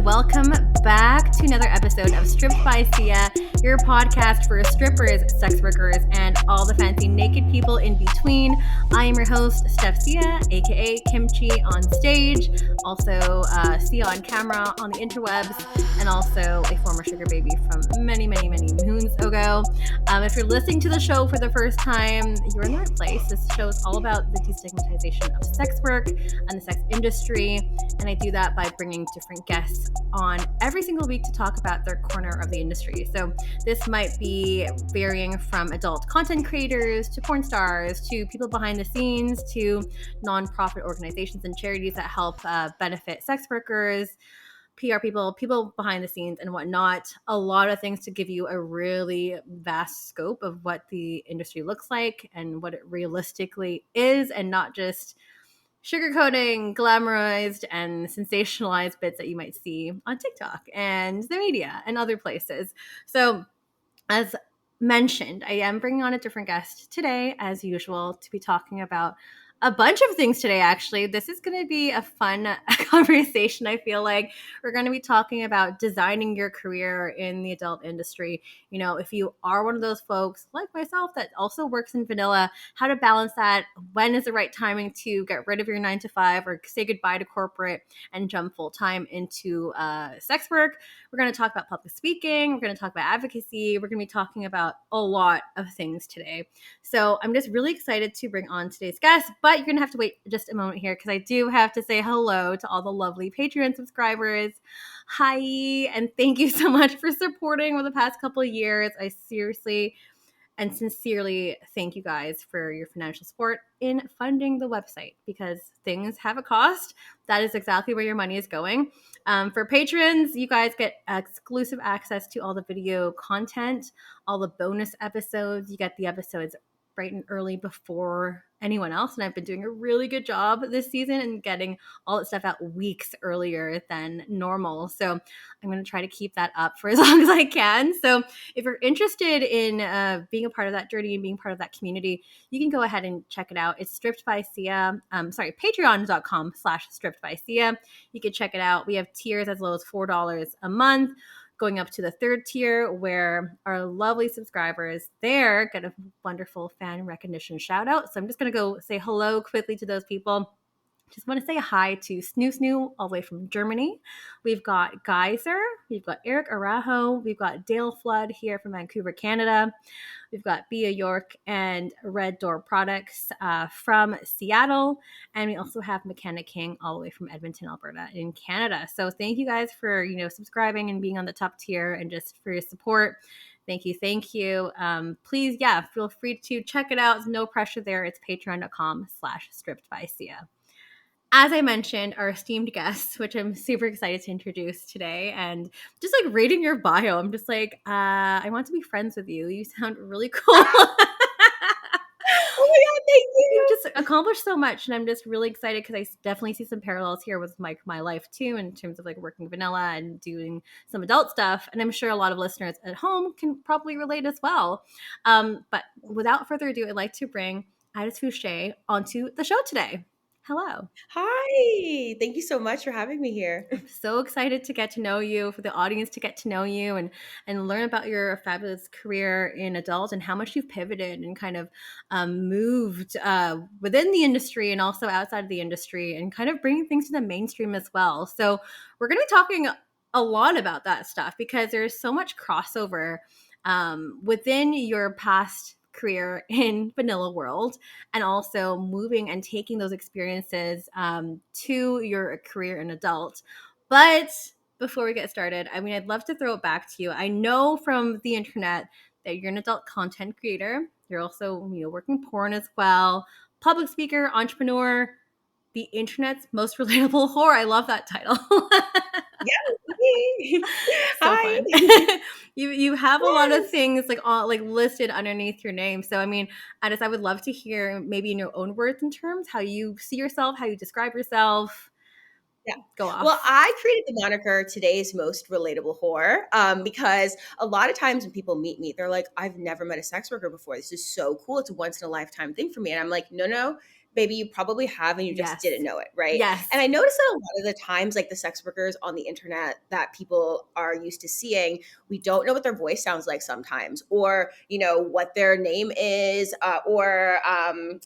welcome back to another episode of Stripped by Sia, your podcast for strippers, sex workers, and all the fancy naked people in between. I am your host, Steph Sia, aka Kimchi on stage, also Sia on camera on the interwebs, and also a former sugar baby from many moons ago. If you're listening to the show for the first time, you're in the right place. This show is all about the destigmatization of sex work and the sex industry, and I do that by bringing different guests on every single week to talk about their corner of the industry. So this might be varying from adult content creators to porn stars to people behind the scenes to nonprofit organizations and charities that help benefit sex workers, PR people behind the scenes and whatnot. A lot of things to give you a really vast scope of what the industry looks like and what it realistically is, and not just sugarcoating, glamorized, and sensationalized bits that you might see on TikTok and the media and other places. So, as mentioned, I am bringing on a different guest today, as usual, to be talking about a bunch of things today, actually. This is going to be a fun conversation, I feel like. We're going to be talking about designing your career in the adult industry. You know, if you are one of those folks, like myself, that also works in vanilla, how to balance that, when is the right timing to get rid of your 9-to-5 or say goodbye to corporate and jump full-time into sex work. We're going to talk about public speaking. We're going to talk about advocacy. We're going to be talking about a lot of things today. So I'm just really excited to bring on today's guest, but you're going to have to wait just a moment here because I do have to say hello to all the lovely Patreon subscribers. Hi, and thank you so much for supporting over the past couple of years. I seriously and sincerely thank you guys for your financial support in funding the website, because things have a cost. That is exactly where your money is going. For patrons, you guys get exclusive access to all the video content, all the bonus episodes. You get the episodes bright and early before anyone else. And I've been doing a really good job this season and getting all that stuff out weeks earlier than normal. So I'm going to try to keep that up for as long as I can. So if you're interested in being a part of that journey and being part of that community, you can go ahead and check it out. It's Stripped by Sia. Patreon.com/Stripped by Sia. You can check it out. We have tiers as low as $4 a month, going up to the third tier, where our lovely subscribers there get a wonderful fan recognition shout out. So I'm just going to go say hello quickly to those people. Just want to say hi to Snoo all the way from Germany. We've got Geyser. We've got Eric Arajo. We've got Dale Flood here from Vancouver, Canada. We've got Bia York and Red Door Products from Seattle. And we also have McKenna King all the way from Edmonton, Alberta in Canada. So thank you guys for, subscribing and being on the top tier and just for your support. Thank you. Please, feel free to check it out. There's no pressure there. It's patreon.com/Stripped by Sia. As I mentioned, our esteemed guests, which I'm super excited to introduce today, and just like reading your bio, I'm just like, I want to be friends with you. You sound really cool. Oh my God, thank you. You've just accomplished so much, and I'm just really excited because I definitely see some parallels here with my life too, in terms of like working vanilla and doing some adult stuff. And I'm sure a lot of listeners at home can probably relate as well. But without further ado, I'd like to bring Addis Fouche onto the show today. Hello. Hi. Thank you so much for having me here. I'm so excited to get to know you, for the audience to get to know you and learn about your fabulous career in adult and how much you've pivoted and kind of moved within the industry and also outside of the industry and kind of bringing things to the mainstream as well. So we're going to be talking a lot about that stuff because there's so much crossover within your past career in vanilla world and also moving and taking those experiences to your career in adult. But before we get started, I'd love to throw it back to you. I know from the internet that you're an adult content creator. You're also, working porn as well, public speaker, entrepreneur, the internet's most relatable whore. I love that title. Yeah. So Hi. fun. You have a lot of things like listed underneath your name. So Addis, I would love to hear maybe in your own words and terms how you see yourself, how you describe yourself. Yeah. Go off. Well, I created the moniker today's most relatable whore because a lot of times when people meet me, they're like, I've never met a sex worker before. This is so cool. It's a once in a lifetime thing for me. And I'm like, no, baby, you probably have and you just Yes. didn't know it, right? Yes. And I noticed that a lot of the times, like the sex workers on the internet that people are used to seeing, we don't know what their voice sounds like sometimes, or, what their name is, or,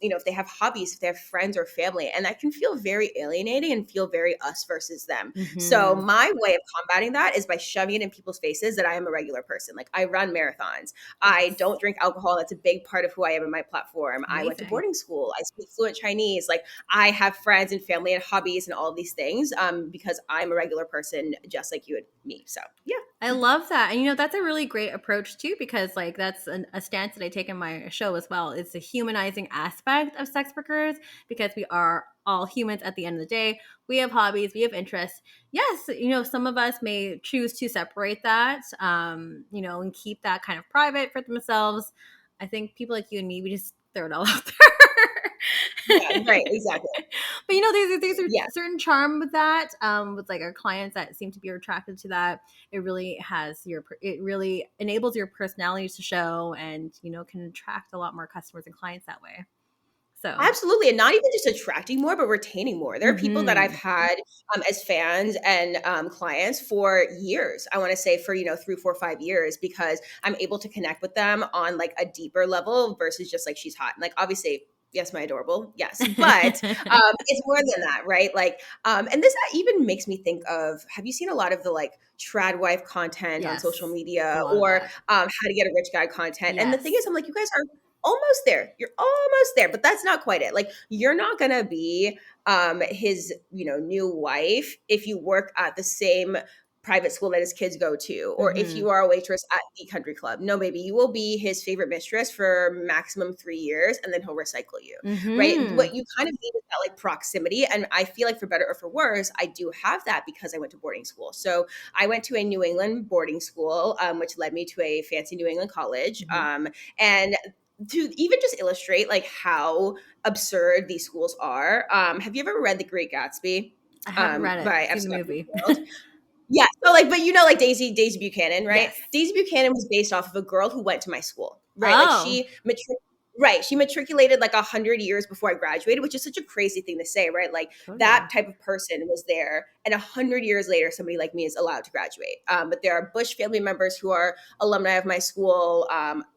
if they have hobbies, if they have friends or family. And that can feel very alienating and feel very us versus them. So Mm-hmm. my way of combating that is by shoving it in people's faces that I am a regular person. Like, I run marathons. I Yes. don't drink alcohol. That's a big part of who I am in my platform. I went to Amazing. boarding school. I speak fluent Chinese. Like, I have friends and family and hobbies and all of these things, because I'm a regular person just like you and me. So yeah. I love that. And that's a really great approach too, because like that's a stance that I take in my show as well. It's a humanizing aspect of sex workers, because we are all humans at the end of the day. We have hobbies, we have interests. Yes, some of us may choose to separate that, and keep that kind of private for themselves. I think people like you and me, we just throw it all out Yeah, there. right, exactly. But there's a Yeah. certain charm with that, with like our clients that seem to be attracted to that. It really enables your personality to show, and can attract a lot more customers and clients that way. So Absolutely, and not even just attracting more, but retaining more. There are people that I've mhm. had, as fans and, clients for years. I wanna say for, 3, 4, 5 years, because I'm able to connect with them on, like, a deeper level versus just, like, she's hot. And, like, obviously, yes, my adorable, yes, but, it's more than that, right? Like, and this even makes me think of, have you seen a lot of the, like, trad wife content on social Yes, a media, lot of or, that. how to get a rich guy content? And the thing Yes. is, I'm like, you guys are almost there. You're almost there, but that's not quite it. Like, you're not gonna be his, new wife if you work at the same private school that his kids go to, or if Hmm. you are a waitress at the country club. No, baby, you will be his favorite mistress for maximum 3 years, and then he'll recycle you. Right? Hmm. What you kind of need is that, like, proximity. And I feel like, for better or for worse, I do have that because I went to boarding school. So I went to a New England boarding school, which led me to a fancy New England college. Hmm. And to even just illustrate, like, how absurd these schools are, have you ever read The Great Gatsby, I haven't read it. by I've F. seen the Scott movie. Fitzgerald? Yeah, so, like, but like, Daisy Buchanan, right? Yes. Daisy Buchanan was based off of a girl who went to my school, right? Like, Oh, she matriculated like 100 years before I graduated, which is such a crazy thing to say, right? Like, that totally. type of person was there, and 100 years later, somebody like me is allowed to graduate. But there are Bush family members who are alumni of my school.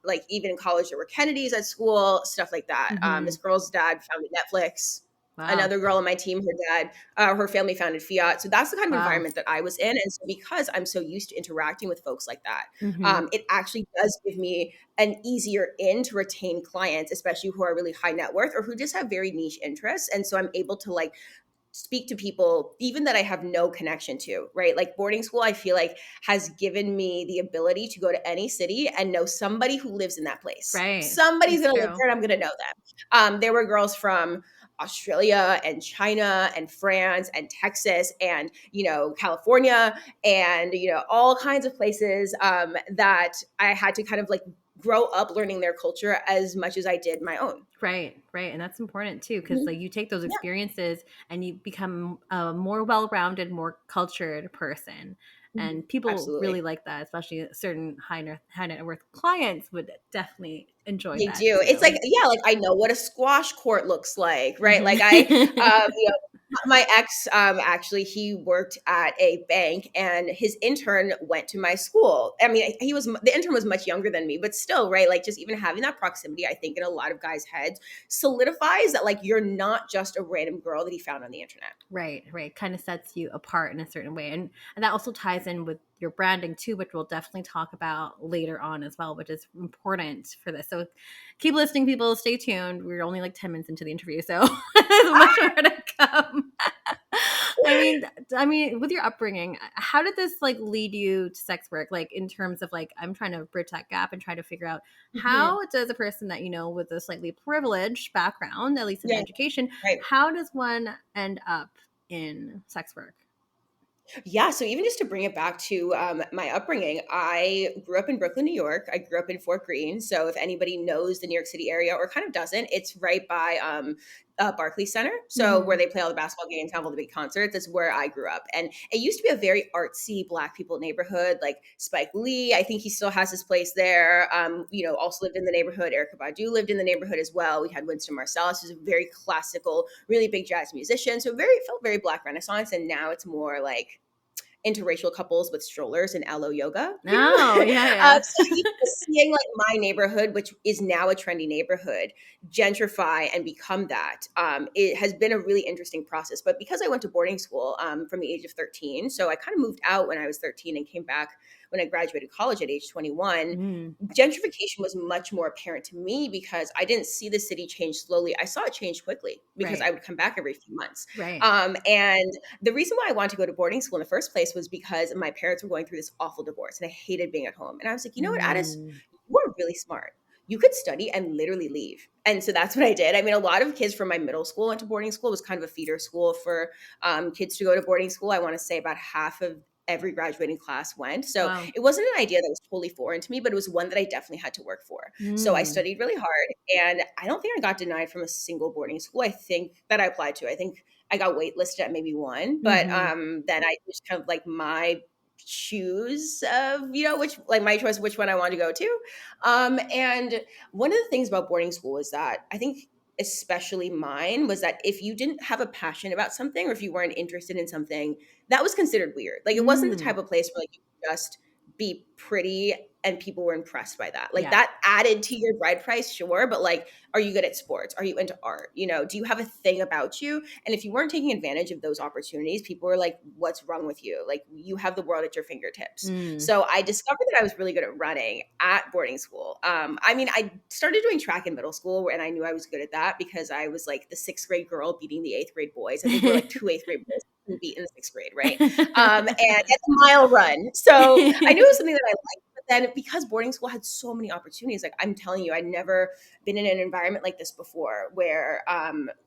Like, even in college, there were Kennedys at school, stuff like that. This Hmm. girl's dad founded Netflix. Wow. Another girl on my team, her family founded Fiat. So that's the kind of Wow. environment that I was in. And so, because I'm so used to interacting with folks like that, Hmm. it actually does give me an easier in to retain clients, especially who are really high net worth or who just have very niche interests. And so I'm able to, like, speak to people even that I have no connection to, right? Like, boarding school, I feel like, has given me the ability to go to any city and know somebody who lives in that place. Right. Somebody's It's going to live true. there and I'm going to know them. There were girls from Australia and China and France and Texas and, California and, all kinds of places, that I had to kind of, like, grow up learning their culture as much as I did my own. Right, right. And that's important too, because Mhm. like you take those Yeah, experiences and you become a more well-rounded, more cultured person. mhm. And people really Absolutely. like that, especially certain high net worth clients would definitely enjoy They that do. It's like, too. yeah, like, I know what a squash court looks like, right? Like, Hmm. my ex, actually, he worked at a bank, and his intern went to my school. I mean, the intern was much younger than me, but still, right? Like, just even having that proximity, I think, in a lot of guys' heads solidifies that, like, you're not just a random girl that he found on the internet. Right, right. Kind of sets you apart in a certain way. And that also ties in with your branding too, which we'll definitely talk about later on as well, which is important for this. So keep listening, people. Stay tuned. We're only like 10 minutes into the interview, so there's much more to come. I mean, with your upbringing, how did this like lead you to sex work? Like in terms of like, I'm trying to bridge that gap and try to figure out Mhm. how does a person that with a slightly privileged background, at least in Yeah, education, right. how does one end up in sex work? Yeah, so even just to bring it back to, my upbringing, I grew up in Brooklyn, New York. I grew up in Fort Greene. So if anybody knows the New York City area or kind of doesn't, it's right by, Barclays Center. So where they play all the basketball games, have all the big concerts. That's where I grew up. And it used to be a very artsy Black people neighborhood. Like Spike Lee, I think he still has his place there. Also lived in the neighborhood. Erykah Badu lived in the neighborhood as well. We had Winston Marsalis, who's a very classical, really big jazz musician. So felt very Black Renaissance. And now it's more like interracial couples with strollers and aloe yoga. Oh, yeah. So seeing like my neighborhood, which is now a trendy neighborhood, gentrify and become that, it has been a really interesting process. But because I went to boarding school from the age of 13, so I kind of moved out when I was 13 and came back when I graduated college at age 21, gentrification was much more apparent to me because I didn't see the city change slowly. I saw it change quickly because I would come back every few months. Right. And the reason why I wanted to go to boarding school in the first place was because my parents were going through this awful divorce and I hated being at home. And I was like, you know what, Addis, you are really smart. You could study and literally leave. And so that's what I did. I mean, a lot of kids from my middle school went to boarding school. It was kind of a feeder school for kids to go to boarding school. I want to say about half of every graduating class went. So it wasn't an idea that was totally foreign to me, but it was one that I definitely had to work for. So I studied really hard and I don't think I got denied from a single boarding school. I think that I applied to. I think I got waitlisted at maybe one, but then I just kind of like my choose of, my choice of which one I wanted to go to. And one of the things about boarding school is that I think especially mine was that if you didn't have a passion about something or if you weren't interested in something, that was considered weird. Like it wasn't the type of place where like you could just be pretty and people were impressed by that. Like that added to your bride price, sure. But like, are you good at sports? Are you into art? Do you have a thing about you? And if you weren't taking advantage of those opportunities, people were like, what's wrong with you? Like you have the world at your fingertips. So I discovered that I was really good at running at boarding school. I started doing track in middle school and I knew I was good at that because I was like the 6th grade girl beating the 8th grade boys. I think we're like 2 8th grade boys beat in the 6th grade, right? And it's a mile run. So I knew it was something that I liked. Then because boarding school had so many opportunities, like I'm telling you, I'd never been in an environment like this before where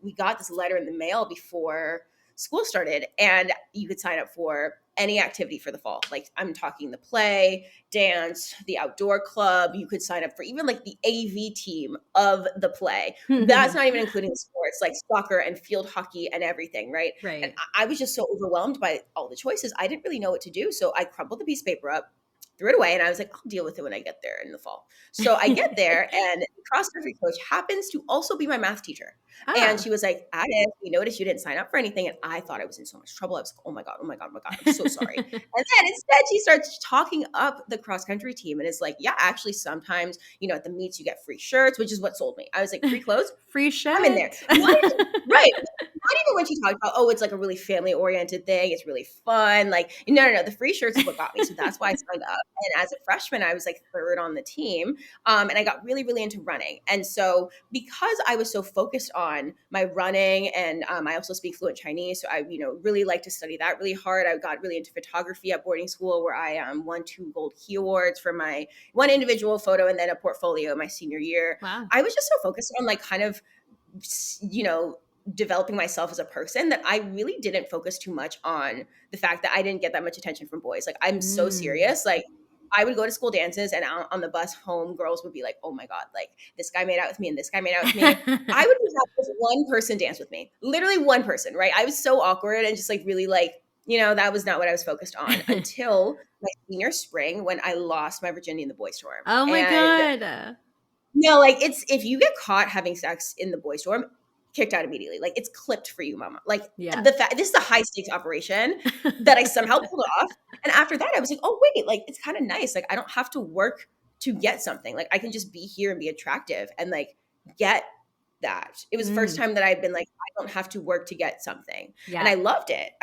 we got this letter in the mail before school started and you could sign up for any activity for the fall. Like I'm talking the play, dance, the outdoor club. You could sign up for even like the AV team of the play. That's not even including the sports like soccer and field hockey and everything, right? And I was just so overwhelmed by all the choices. I didn't really know what to do. So I crumpled the piece of paper up, threw it away, and I was like, I'll deal with it when I get there in the fall. So I get there, and the cross-country coach happens to also be my math teacher. And she was like, Addis, we noticed you didn't sign up for anything. And I thought I was in so much trouble. I was like, oh my God, I'm so sorry. And then instead she starts talking up the cross-country team and is like, yeah, actually sometimes, at the meets you get free shirts, which is what sold me. I was like, free clothes? Free shirts? I'm in there. Right. Not even when she talked about, it's like a really family-oriented thing. It's really fun. Like, no. The free shirts is what got me. So that's why I signed up. And as a freshman, I was like 3rd on the team. And I got really, really into running. And so because I was so focused on my running and I also speak fluent Chinese. So I, really like to study that really hard. I got really into photography at boarding school where I won 2 gold key awards for my one individual photo and then a portfolio my senior year. Wow. I was just so focused on like kind of, developing myself as a person that I really didn't focus too much on the fact that I didn't get that much attention from boys. Like I'm so serious. Like I would go to school dances and on the bus home, girls would be like, oh my God, like this guy made out with me and this guy made out with me. I would have this one person dance with me, literally one person, right? I was so awkward and just like really like, that was not what I was focused on until my senior spring when I lost my virginity in the boys' dorm. Oh my God. No, like if you get caught having sex in the boys' dorm, kicked out immediately. Like it's clipped for you, mama. Like this is a high stakes operation that I somehow pulled off. And after that, I was like, oh wait, like it's kind of nice. Like I don't have to work to get something. Like I can just be here and be attractive and like get that. It was the first time that I'd been like, I don't have to work to get something. And I loved it.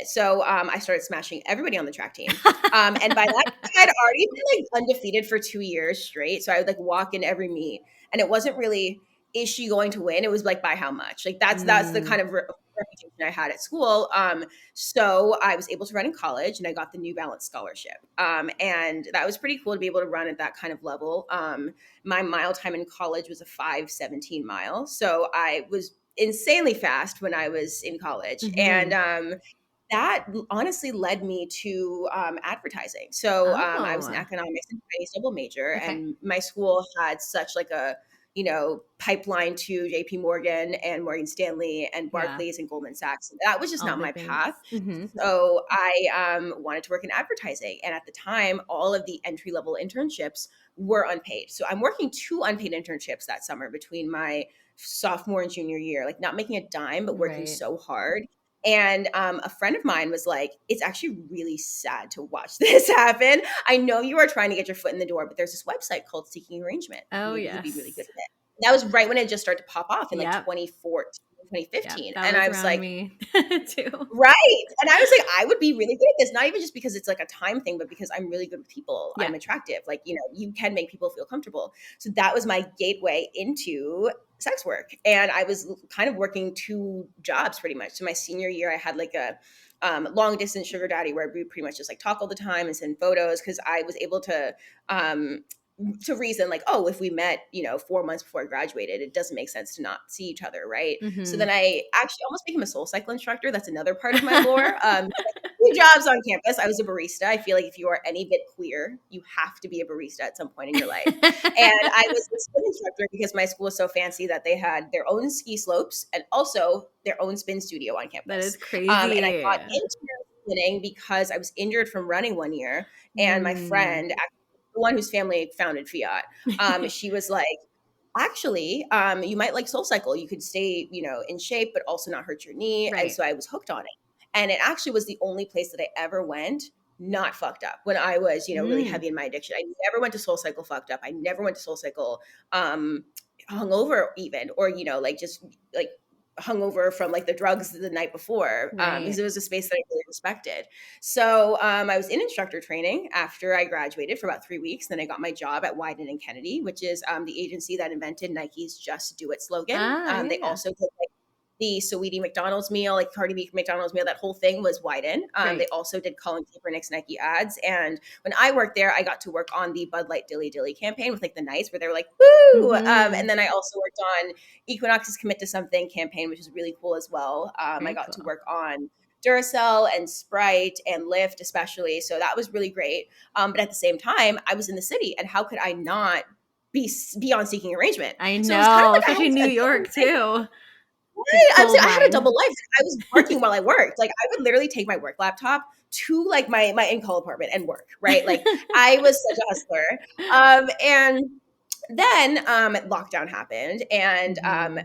So I started smashing everybody on the track team. And by that time, I'd already been like undefeated for 2 years straight. So I would like walk in every meet and it wasn't really, is she going to win? It was like, by how much? Like that's the kind of reputation I had at school. So I was able to run in college and I got the New Balance scholarship. And that was pretty cool to be able to run at that kind of level. My mile time in college was a 5:17 mile. So I was insanely fast when I was in college. And that honestly led me to advertising. So I was an economics and Chinese double major, and my school had such like a pipeline to JP Morgan and Morgan Stanley and Yeah. Barclays and Goldman Sachs. That was just All not the my path. banks. Mm-hmm. So I wanted to work in advertising. And at the time, all of the entry level internships were unpaid. So I'm working 2 unpaid internships that summer between my sophomore and junior year, like not making a dime, but working Right. so hard. And a friend of mine was like, it's actually really sad to watch this happen. I know you are trying to get your foot in the door, but there's this website called Seeking Arrangement. Oh, Maybe you'd be really yes. good at it. That was right when it just started to pop off in like Yep. 2014, Yep. 2015. That And was I was around like, me too. right. And I was like, I would be really good at this, not even just because it's like a time thing, but because I'm really good with people. Yeah. I'm attractive. Like, you can make people feel comfortable. So that was my gateway into sex work. And I was kind of working 2 jobs pretty much. So my senior year, I had like a long distance sugar daddy where we pretty much just like talk all the time and send photos, because I was able to reason like, oh, if we met 4 months before I graduated, it doesn't make sense to not see each other, right? Mm-hmm. So then I actually almost became a soul cycle instructor. That's another part of my lore. 2 jobs on campus. I was a barista. I feel like if you are any bit queer, you have to be a barista at some point in your life. And I was a spin instructor because my school was so fancy that they had their own ski slopes and also their own spin studio on campus. That is crazy. And I got into spinning because I was injured from running one year, and my friend, the one whose family founded Fiat, she was like, actually, you might like Soul Cycle. You could stay, in shape, but also not hurt your knee. Right. And so I was hooked on it. And it actually was the only place that I ever went not fucked up when I was, really heavy in my addiction. I never went to Soul Cycle fucked up. I never went to Soul Cycle hungover even, or, like just like hungover from like the drugs the night before, because it was a space that I really respected. So I was in instructor training after I graduated for about 3 weeks. Then I got my job at Wyden and Kennedy, which is the agency that invented Nike's "Just Do It" slogan. They also did like the Saweetie McDonald's meal, like Cardi B McDonald's meal. That whole thing was Wyden. They also did Colin Kaepernick's Nike ads. And when I worked there, I got to work on the Bud Light Dilly Dilly campaign with like the Knights, where they were like, woo! And then I also worked on Equinox's Commit to Something campaign, which is really cool as well. I got to work on Duracell and Sprite and Lyft especially. So that was really great. But at the same time, I was in the city, and how could I not be on Seeking Arrangement? I know, so it was kind of like especially New York too. I had a double life. I was working while I worked. Like I would literally take my work laptop to like my in-call apartment and work, right? Like I was such a hustler. And then lockdown happened, and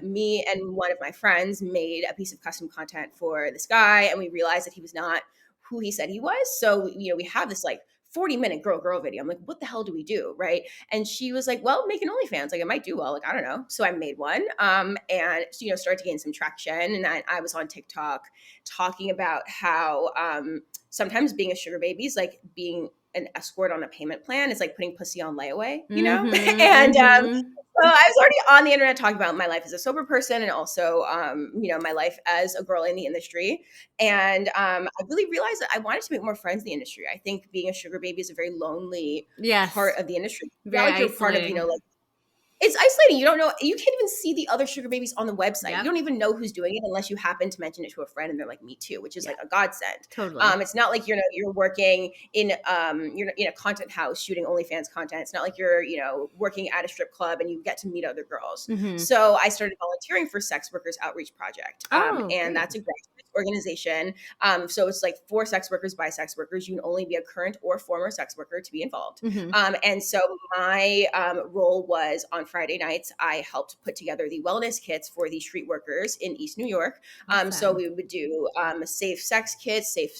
me and one of my friends made a piece of custom content for this guy, and we realized that he was not who he said he was. So, we have this like 40-minute girl video. I'm like, what the hell do we do? Right. And she was like, well, make an OnlyFans. Like it might do well. Like, I don't know. So I made one and, started to gain some traction. And I was on TikTok talking about how sometimes being a sugar baby is like being an escort on a payment plan. It's like putting pussy on layaway, and so I was already on the internet talking about my life as a sober person and also, my life as a girl in the industry. And I really realized that I wanted to make more friends in the industry. I think being a sugar baby is a very lonely part of the industry. Very you're part of, like, it's isolating. You don't know. You can't even see the other sugar babies on the website. You don't even know who's doing it unless you happen to mention it to a friend and they're like, me too, which is like a godsend. Totally. It's not like, you're working in, you're in a content house shooting OnlyFans content. It's not like you're, working at a strip club and you get to meet other girls. So I started volunteering for Sex Workers Outreach Project. And that's a grassroots organization. So it's like for sex workers by sex workers. You can only be a current or former sex worker to be involved. And so my role was on Friday nights, I helped put together the wellness kits for the street workers in East New York. So we would do safe sex kits, safe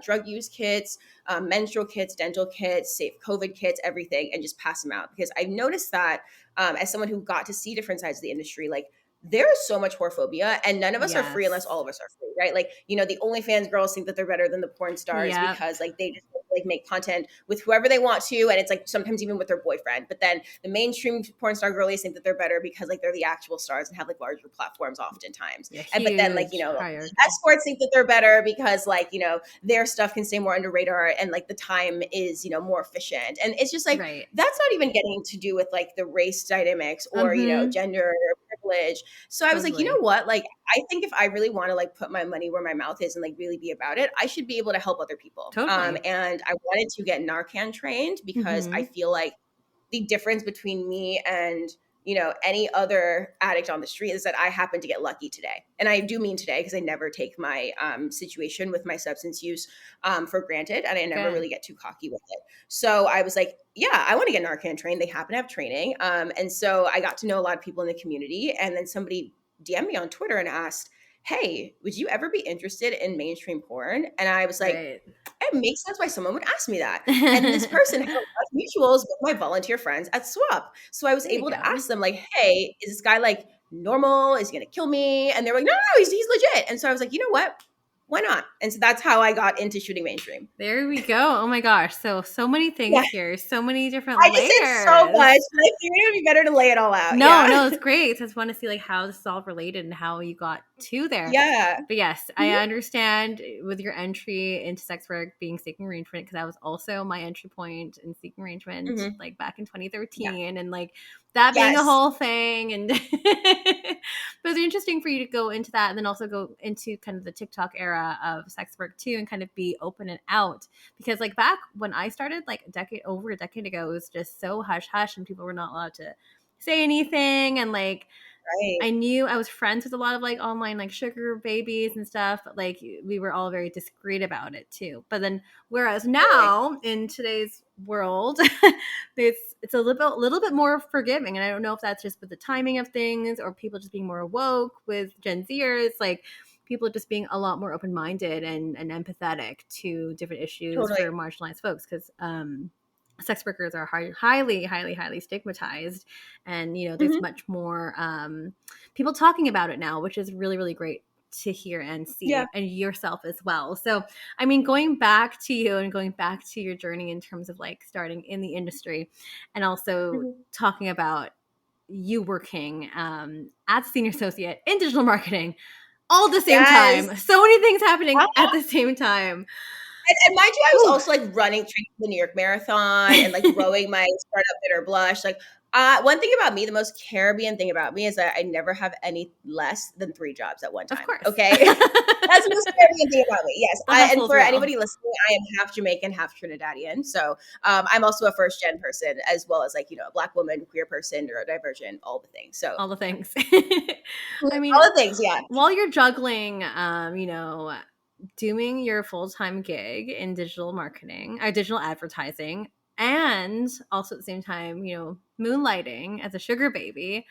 drug use kits, menstrual kits, dental kits, safe COVID kits, everything, and just pass them out. Because I've noticed that as someone who got to see different sides of the industry, like there is so much whorephobia, and none of us are free unless all of us are free, right? Like, the OnlyFans girls think that they're better than the porn stars because like they just like make content with whoever they want to, and it's like sometimes even with their boyfriend. But then the mainstream porn star girlies think that they're better because like they're the actual stars and have like larger platforms oftentimes. But then like escorts think that they're better because like their stuff can stay more under radar and like the time is more efficient. And it's just like that's not even getting to do with like the race dynamics or gender privilege. So I was like, you know what? Like, I think if I really want to like put my money where my mouth is and like really be about it, I should be able to help other people. And I wanted to get Narcan trained because I feel like the difference between me and any other addict on the street is that I happen to get lucky today. And I do mean today because I never take my situation with my substance use for granted. And I never Good. really get too cocky with it. So I was like, yeah, I want to get Narcan trained. They happen to have training. And so I got to know a lot of people in the community. And then somebody DM'd me on Twitter and asked, hey, would you ever be interested in mainstream porn? And I was like, Right. it makes sense why someone would ask me that. And this person had a lot of mutuals with my volunteer friends at SWAP. So I was There you able to go. ask them, like, hey, is this guy like normal? Is he going to kill me? And they were like, no, he's legit. And so I was like, you know what? Why not? And so that's how I got into shooting mainstream. There we go. Oh my gosh. So many Yeah. things here. So many different I just said so much, layers. but I figured it would be better to lay it all out. No, Yeah. it's great. I just want to see like how this is all related and how you got to there. Yeah. But yes, I understand with your entry into sex work being seeking arrangement, because that was also my entry point in seeking arrangement, Mhm. like back in 2013, Yeah. and like that being a Yes. whole thing. And but it's interesting for you to go into that and then also go into kind of the TikTok era of sex work too, and kind of be open and out, because like back when I started, like over a decade ago, it was just so hush hush and people were not allowed to say anything. And like Right. I knew I was friends with a lot of like online like sugar babies and stuff, but like we were all very discreet about it too. But then whereas now in today's world, it's a little bit more forgiving. And I don't know if that's just with the timing of things or people just being more woke with Gen Zers, like people just being a lot more open-minded and empathetic to different issues Totally. for marginalized folks, because sex workers are highly stigmatized, and there's Mhm. much more people talking about it now, which is really really great to hear and see, Yeah. and yourself as well. So I mean, going back to you and going back to your journey in terms of like starting in the industry, and also Mhm. talking about you working as a senior associate in digital marketing all at the same Yes. time, so many things happening at the same time. And mind you, I was Whew. also like training the New York Marathon and like rowing my startup Bitter Blush. Like, one thing about me, the most Caribbean thing about me is that I never have any less than 3 jobs at one Of time. course. Okay. That's the most Caribbean thing about me. Yes. The hustle And is for real. anybody listening, I am half Jamaican, half Trinidadian. So I'm also a first gen person, as well as like, a Black woman, queer person, neurodivergent, all the things. So All the things. I all mean, the things. Yeah. while you're juggling, doing your full-time gig in digital marketing or digital advertising, and also at the same time, moonlighting as a sugar baby,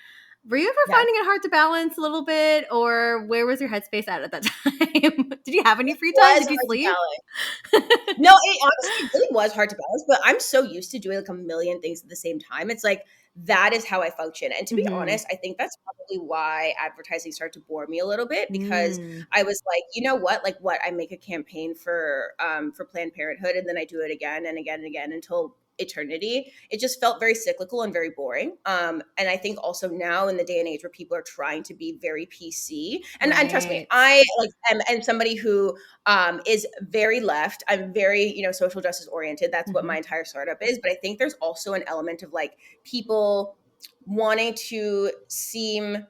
were you ever Yeah. finding it hard to balance a little bit, or where was your headspace at that time? Did you have any free time? Was Did you hard to sleep? balance. No, it honestly really was hard to balance, but I'm so used to doing like a million things at the same time. It's like that is how I function. And to be Mhm. honest, I think that's probably why advertising started to bore me a little bit, because Mm. I was like, you know what? Like what I make a campaign for Planned Parenthood, and then I do it again and again and again until eternity. It just felt very cyclical and very boring. And I think also now in the day and age where people are trying to be very PC, and trust me, Right. I like am somebody who is very left. I'm very, social justice oriented. That's what my Mhm. entire startup is. But I think there's also an element of like people wanting to seem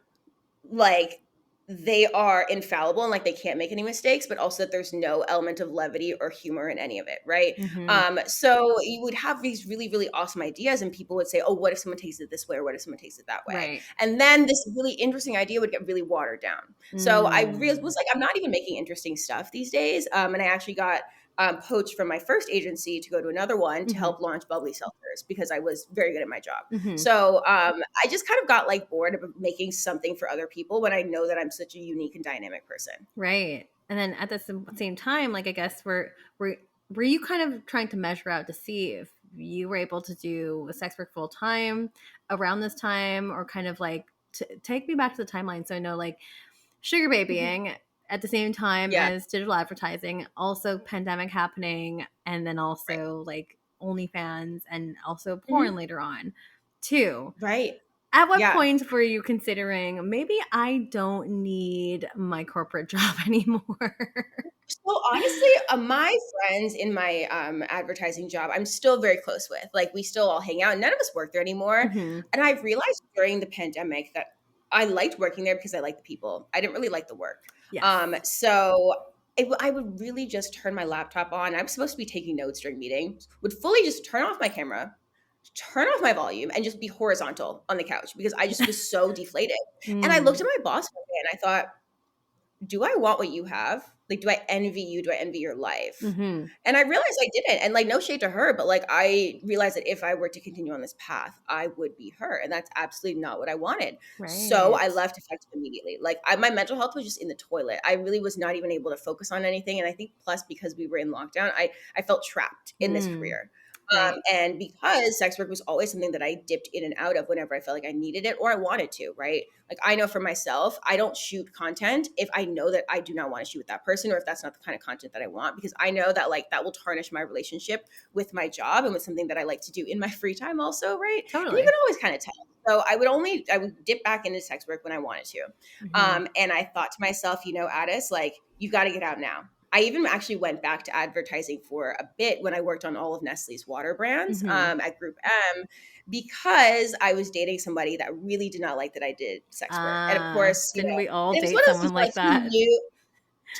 like they are infallible and like they can't make any mistakes, but also that there's no element of levity or humor in any of it, right? Mhm. So you would have these really, really awesome ideas, and people would say, oh, what if someone takes it this way, or what if someone takes it that way? Right. And then this really interesting idea would get really watered down. So I was Mm. like, I'm not even making interesting stuff these days. And I actually got poached from my first agency to go to another one to Mhm. help launch bubbly seltzers because I was very good at my job. Mhm. So I just kind of got like bored of making something for other people when I know that I'm such a unique and dynamic person. Right. And then at the same time, like I guess were you kind of trying to measure out to see if you were able to do sex work full time around this time, or kind of like take me back to the timeline so I know, like sugar Mhm. babying at the same time Yeah. as digital advertising, also pandemic happening, and then Right. also like OnlyFans and also porn Mhm. later on too. Right. At what Yeah. point were you considering maybe I don't need my corporate job anymore? So honestly, my friends in my advertising job, I'm still very close with. Like we still all hang out. None of us work there anymore. Hmm. And I've realized during the pandemic that I liked working there because I liked the people. I didn't really like the work. Yes. So I would really just turn my laptop on. I'm supposed to be taking notes during meetings. Would fully just turn off my camera, turn off my volume and just be horizontal on the couch because I just was so deflated. And I looked Mm. at my boss one day and I thought, do I want what you have? Like, do I envy you? Do I envy your life? Mm-hmm. And I realized I didn't. And like, no shade to her, but like, I realized that if I were to continue on this path, I would be her. And that's absolutely not what I wanted. So Right. I left effective immediately. Like, my mental health was just in the toilet. I really was not even able to focus on anything. And I think plus because we were in lockdown, I felt trapped in this Mm. career. Right. And because sex work was always something that I dipped in and out of whenever I felt like I needed it or I wanted to, right? Like I know for myself, I don't shoot content if I know that I do not want to shoot with that person or if that's not the kind of content that I want, because I know that like that will tarnish my relationship with my job and with something that I like to do in my free time also, right? And you Totally. can always kind of tell. So I would dip back into sex work when I wanted to. Mm-hmm. And I thought to myself, Addis, like you've got to get out now. I even actually went back to advertising for a bit when I worked on all of Nestle's water brands Mm-hmm. at Group M, because I was dating somebody that really did not like that I did sex work. And of course, Didn't we all it was date one of those things someone where like like he that? knew.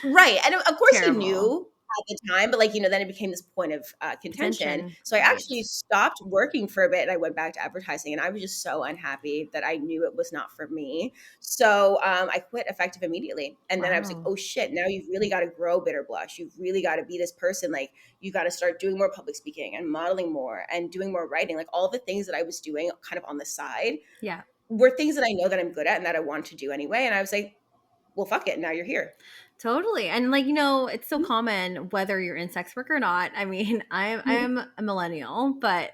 Right. And of course he Terrible. knew at the time, but like, then it became this point of contention. Contention. So I Right. actually stopped working for a bit and I went back to advertising and I was just so unhappy that I knew it was not for me. So I quit effective immediately. And then I was like, Wow. oh shit, now you've really got to grow Bitter Blush. You've really got to be this person. Like you got to start doing more public speaking and modeling more and doing more writing. Like all the things that I was doing kind of on the side Yeah. were things that I know that I'm good at and that I want to do anyway. And I was like, well, fuck it. Now you're here. Totally. And like, it's so common whether you're in sex work or not. I mean, I'm a millennial, but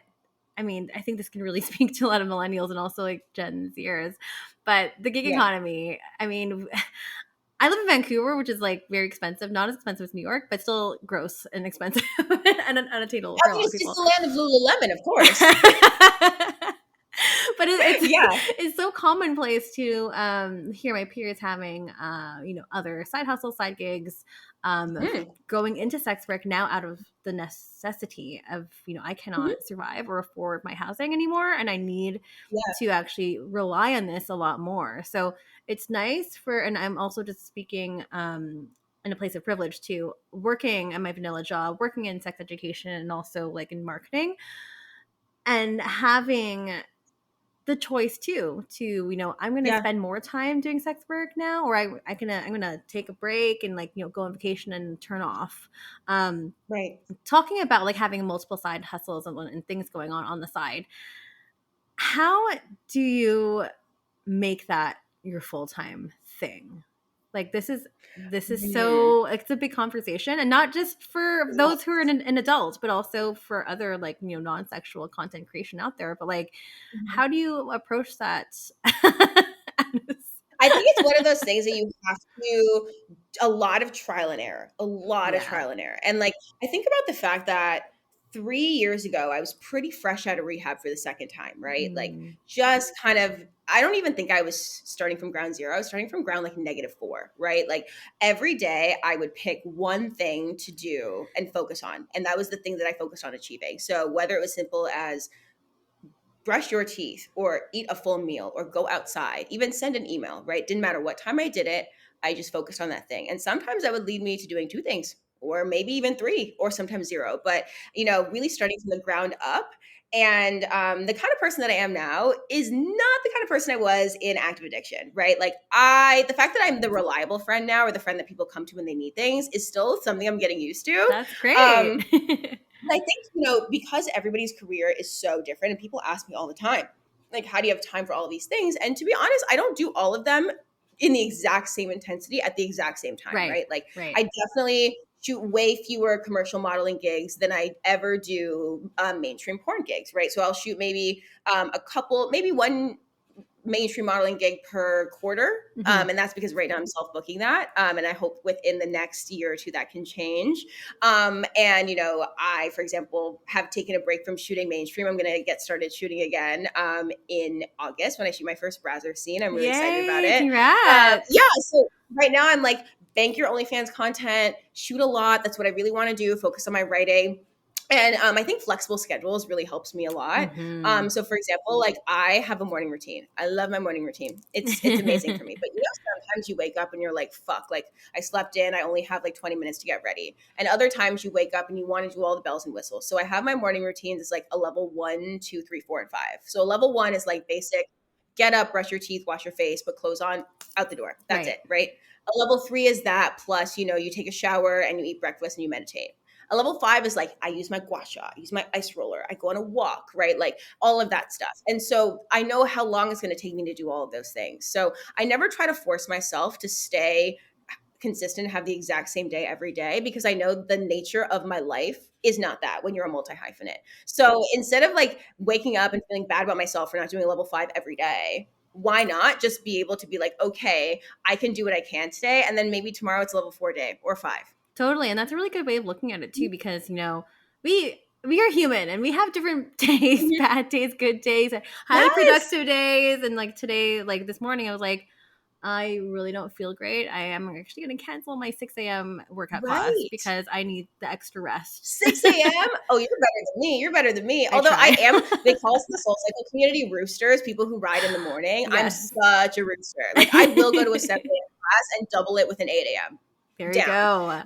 I mean, I think this can really speak to a lot of millennials and also like Gen Zers. But the gig Yeah. economy, I mean, I live in Vancouver, which is like very expensive, not as expensive as New York, but still gross and expensive and unattainable for I a mean, lot of it's people. the land of Lululemon, of course. But it's Yeah. it's so commonplace to hear my peers having other side hustles, side gigs, Mm-hmm. going into sex work now out of the necessity of I Mm-hmm. cannot survive or afford my housing anymore, and I need Yeah. to actually rely on this a lot more. So it's nice and I'm also just speaking in a place of privilege too, working at my vanilla job, working in sex education and also like in marketing, and having the choice too to I'm going to Yeah. spend more time doing sex work now, or I'm gonna take a break and like go on vacation and turn off. Right. Talking about like having multiple side hustles and things going on the side, how do you make that your full-time thing? Like this is Mm. so it's a big conversation, and not just for those who are an adult, but also for other like non-sexual content creation out there. But like, Mhm. how do you approach that? I think it's one of those things that you have to a lot of trial and error, a lot of Yeah. trial and error. And like, I think about the fact that 3 years ago, I was pretty fresh out of rehab for the second time, right? Like, Mm. just kind of, I don't even think I was starting from ground zero. I was starting from ground like -4, right? Like, every day I would pick one thing to do and focus on. And that was the thing that I focused on achieving. So, whether it was simple as brush your teeth or eat a full meal or go outside, even send an email, right? Didn't matter what time I did it. I just focused on that thing. And sometimes that would lead me to doing two things or maybe even three or sometimes zero, but really starting from the ground up. And the kind of person that I am now is not the kind of person I was in active addiction, right? Like the fact that I'm the reliable friend now or the friend that people come to when they need things is still something I'm getting used to. That's great. Um, and I think, because everybody's career is so different and people ask me all the time, like, how do you have time for all of these things? And to be honest, I don't do all of them in the exact same intensity at the exact same time, Right. right? Like, Right. I definitely shoot way fewer commercial modeling gigs than I ever do mainstream porn gigs, right? So I'll shoot maybe maybe one mainstream modeling gig per quarter. Mhm. And that's because right now I'm self-booking that. And I hope within the next year or two that can change. And, I, for example, have taken a break from shooting mainstream. I'm going to get started shooting again in August when I shoot my first browser scene. I'm really excited about Yay, it. congrats. Yeah. So right now I'm like, bank your OnlyFans content, shoot a lot. That's what I really want to do. Focus on my writing. And I think flexible schedules really helps me a lot. Mm-hmm. So for example, like I have a morning routine. I love my morning routine. It's amazing for me. But sometimes you wake up and you're like, fuck, like I slept in, I only have like 20 minutes to get ready. And other times you wake up and you want to do all the bells and whistles. So I have my morning routines. It's like a level 1, 2, 3, 4, and 5. So level 1 is like basic, get up, brush your teeth, wash your face, put clothes on, out the door. That's Right. it, right? A level 3 is that plus, you take a shower and you eat breakfast and you meditate. A level 5 is like I use my gua sha, I use my ice roller, I go on a walk, right? Like all of that stuff. And so I know how long it's going to take me to do all of those things. So I never try to force myself to stay consistent, have the exact same day every day, because I know the nature of my life is not that when you're a multi hyphenate. So instead of like waking up and feeling bad about myself for not doing a level 5 every day, why not just be able to be like, okay, I can do what I can today. And then maybe tomorrow it's a level 4 day or 5. Totally. And that's a really good way of looking at it too, because, we are human and we have different days, Mhm. bad days, good days, highly Yes. productive days. And like today, like this morning, I was like, I really don't feel great. I am actually going to cancel my 6 a.m. workout class Right. because I need the extra rest. 6 a.m. Oh, you're better than me. You're better than me. I Although try. they call us the Soul Cycle community roosters, people who ride in the morning. I'm Yes. such a rooster. Like I will go to a 7 a.m. class and double it with an 8 a.m. There you down. go.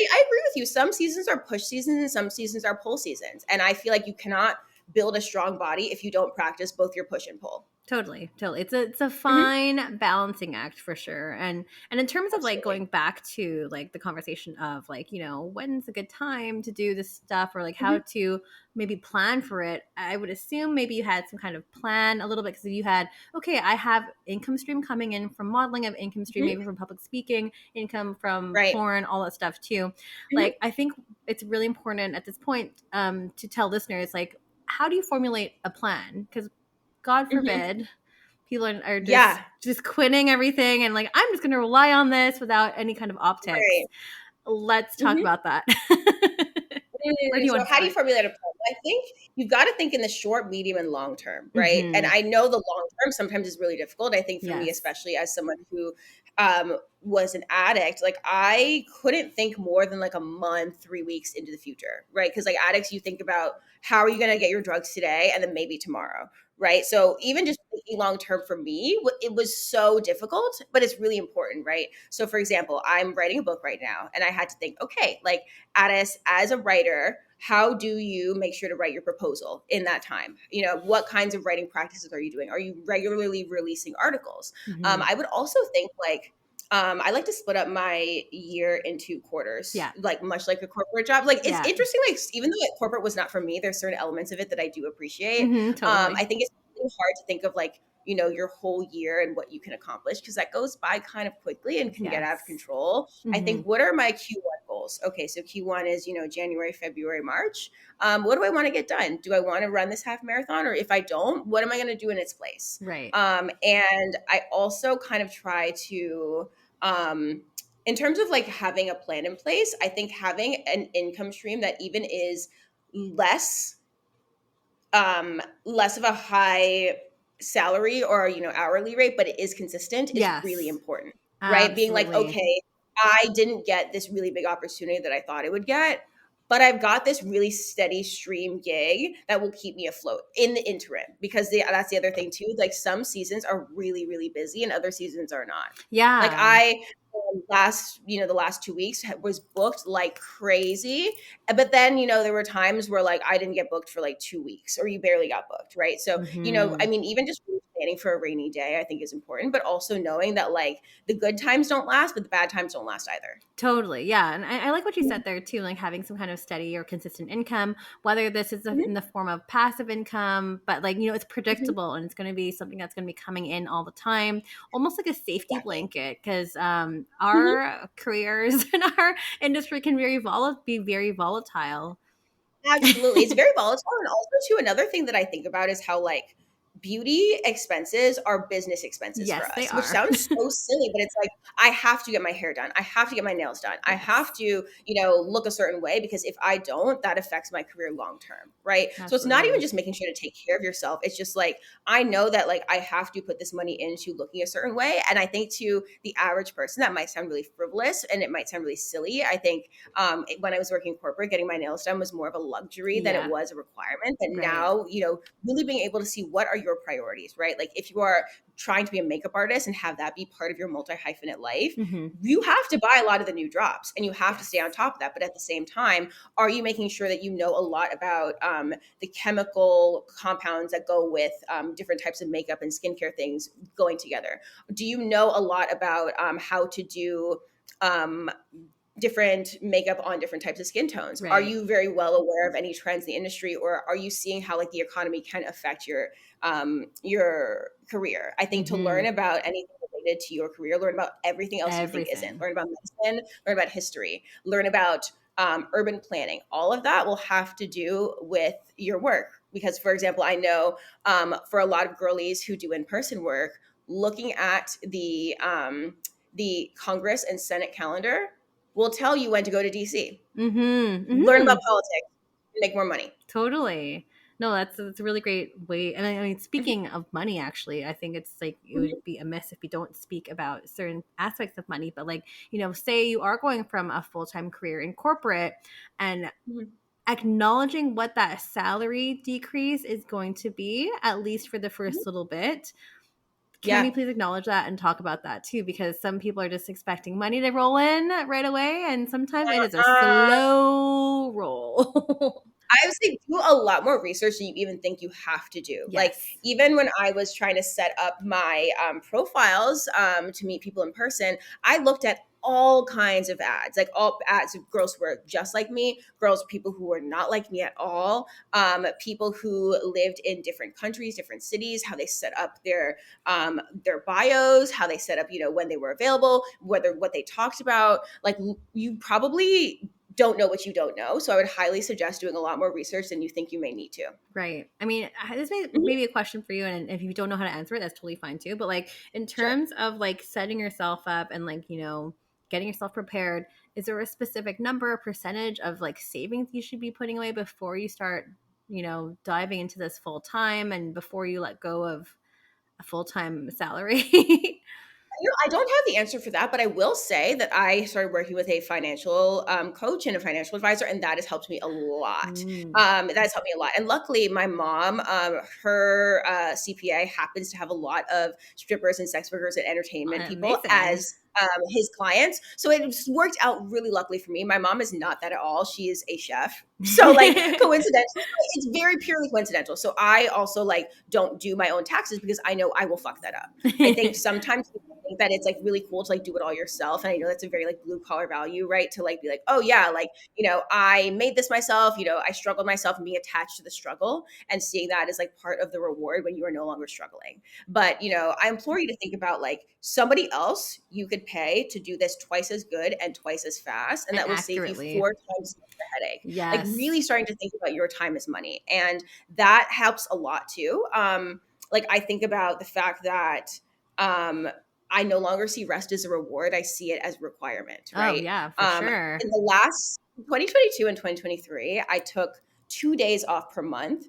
I agree with you. Some seasons are push seasons and some seasons are pull seasons. And I feel like you cannot build a strong body if you don't practice both your push and pull. Totally. It's a Mhm. fine balancing act for sure. And in terms of like Absolutely. going back to like the conversation of like, when's a good time to do this stuff or like how Mhm. to maybe plan for it, I would assume maybe you had some kind of plan a little bit because you had, okay, I have income stream coming in from modeling, of income stream Mhm. maybe from public speaking, income from Right. porn, all that stuff too. Mhm. Like I think it's really important at this point to tell listeners like how do you formulate a plan? Because God Mhm. forbid people are Yeah. just quitting everything and like I'm just going to rely on this without any kind of optics. Right. Let's talk Mhm. about that. Where do you So want to how do you start? formulate a plan? I think you've got to think in the short, medium, and long term, right? And Mm-hmm. I know the long term sometimes is really difficult. I think for me, Yes. especially as someone who was an addict, like I couldn't think more than like a month, 3 weeks into the future, right? Because like addicts, you think about how are you going to get your drugs today and then maybe tomorrow, right? So even just thinking long term for me, it was so difficult, but it's really important, right? So for example, I'm writing a book right now, and I had to think, okay, like Addis, as a writer, how do you make sure to write your proposal in that time? What kinds of writing practices are you doing? Are you regularly releasing articles? Mm-hmm. I would also think like, I like to split up my year into quarters, Yeah. like much like a corporate job. Like it's Yeah. interesting, like even though like, corporate was not for me, there's certain elements of it that I do appreciate. Mm-hmm. Totally. I think it's really hard to think of like, your whole year and what you can accomplish because that goes by kind of quickly and can get out of Yes. control. I Mm-hmm. think what are my Q1 goals? Okay, so Q1 is, January, February, March. What do I want to get done? Do I want to run this half marathon? Or if I don't, what am I going to do in its place? Right. And I also kind of try to, in terms of like having a plan in place, I think having an income stream that even is less less of a high salary or hourly rate, but it is consistent is really Yes. important, right? Being like, Absolutely. okay, I didn't get this really big opportunity that I thought I would get, but I've got this really steady stream gig that will keep me afloat in the interim because that's the other thing too. Like some seasons are really really busy and other seasons are not. Like Yeah. I the last 2 weeks was booked like crazy, but then there were times where like I didn't get booked for like 2 weeks or you barely got booked, right? So I Mm-hmm. mean even just really planning for a rainy day I think is important, but also knowing that like the good times don't last but the bad times don't last either. Totally. Yeah. And I like what you said there too, like having some kind of steady or consistent income, whether this is Mhm. in the form of passive income, but like, it's Mhm. predictable and it's going to be something that's going to be coming in all the time, almost like a safety Exactly. blanket. Because Mhm. our careers and our industry can be very volatile. Absolutely. It's very volatile. And also, too, another thing that I think about is how, like, beauty expenses are business expenses for Yes, they us, which are. sounds so silly, but it's like, I have to get my hair done. I have to get my nails done. I have Yes, to, look a certain way, because if I don't, that affects my career long term. Right. So it's not even absolutely. just making sure to take care of yourself. It's just like, I know that like I have to put this money into looking a certain way. And I think to the average person, that might sound really frivolous and it might sound really silly. I think when I was working corporate, getting my nails done was more of a luxury than it Yeah, was a requirement. But right. now, really being able to see what are your priorities, right? Like if you are trying to be a makeup artist and have that be part of your multi hyphenate life, Mm-hmm. you have to buy a lot of the new drops and you have to stay on Yes. top of that. But at the same time, are you making sure that you know a lot about the chemical compounds that go with different types of makeup and skincare things going together? Do you know a lot about how to do um, different makeup on different types of skin tones? Are Right. you very well aware of any trends in the industry, or are you seeing how like the economy can affect your career? I think to Mm-hmm. learn about anything related to your career, learn about everything else you think isn't. Everything. Learn about medicine, learn about history, learn about urban planning. All of that will have to do with your work. Because, for example, I know for a lot of girlies who do in-person work, looking at the Congress and Senate calendar will tell you when to go to DC. Mm-hmm. Learn about Mm-hmm. politics, make more money. Totally. No, that's a really great way. And I mean, Mhm, speaking of money, actually, I think it's like it would mhm, be amiss if we don't speak about certain aspects of money. But like, say you are going from a full time career in corporate and mhm, acknowledging what that salary decrease is going to be, at least for the mhm. first little bit. Can we Yeah. please acknowledge that and talk about that too? Because some people are just expecting money to roll in right away, and sometimes it is a Uh, slow roll. I would say do a lot more research than you even think you have to do. Like, Yes. even when I was trying to set up my profiles to meet people in person, I looked at all kinds of ads, like all ads of girls who were just like me, girls, people who were not like me at all, people who lived in different countries, different cities, how they set up their bios, how they set up, when they were available, whether what they talked about. Like, you probably don't know what you don't know. So I would highly suggest doing a lot more research than you think you may need to. Right. I mean, this may Mhm. be a question for you, and if you don't know how to answer it, that's totally fine too. But like, in Sure. terms of like setting yourself up and like getting yourself prepared, is there a specific number, or percentage of like savings you should be putting away before you start, diving into this full time, and before you let go of a full time salary? I don't have the answer for that, but I will say that I started working with a financial coach and a financial advisor, and that has helped me a lot. Mm, That has helped me a lot. And luckily, my mom, her CPA happens to have a lot of strippers and sex workers and entertainment people amazing. as his clients. So it just worked out really luckily for me. My mom is not that at all. She is a chef. So like coincidentally, it's very purely coincidental. So I also like don't do my own taxes because I know I will fuck that up. I think sometimes people think that it's like really cool to like do it all yourself. And I know that's a very like blue collar value, right? To like be like, oh yeah, like, I made this myself, I struggled myself, and being attached to the struggle and seeing that as like part of the reward when you are no longer struggling. But, I implore you to think about like somebody else you could pay to do this twice as good and twice as fast. And And that will save you accurately. 4 times the headache. Like Yes. really starting to think about your time as money. And that helps a lot too. Like I think about the fact that um, I no longer see rest as a reward. I see it as a requirement, Oh right? yeah, for sure. In the last 2022 and 2023, I took 2 days off per month,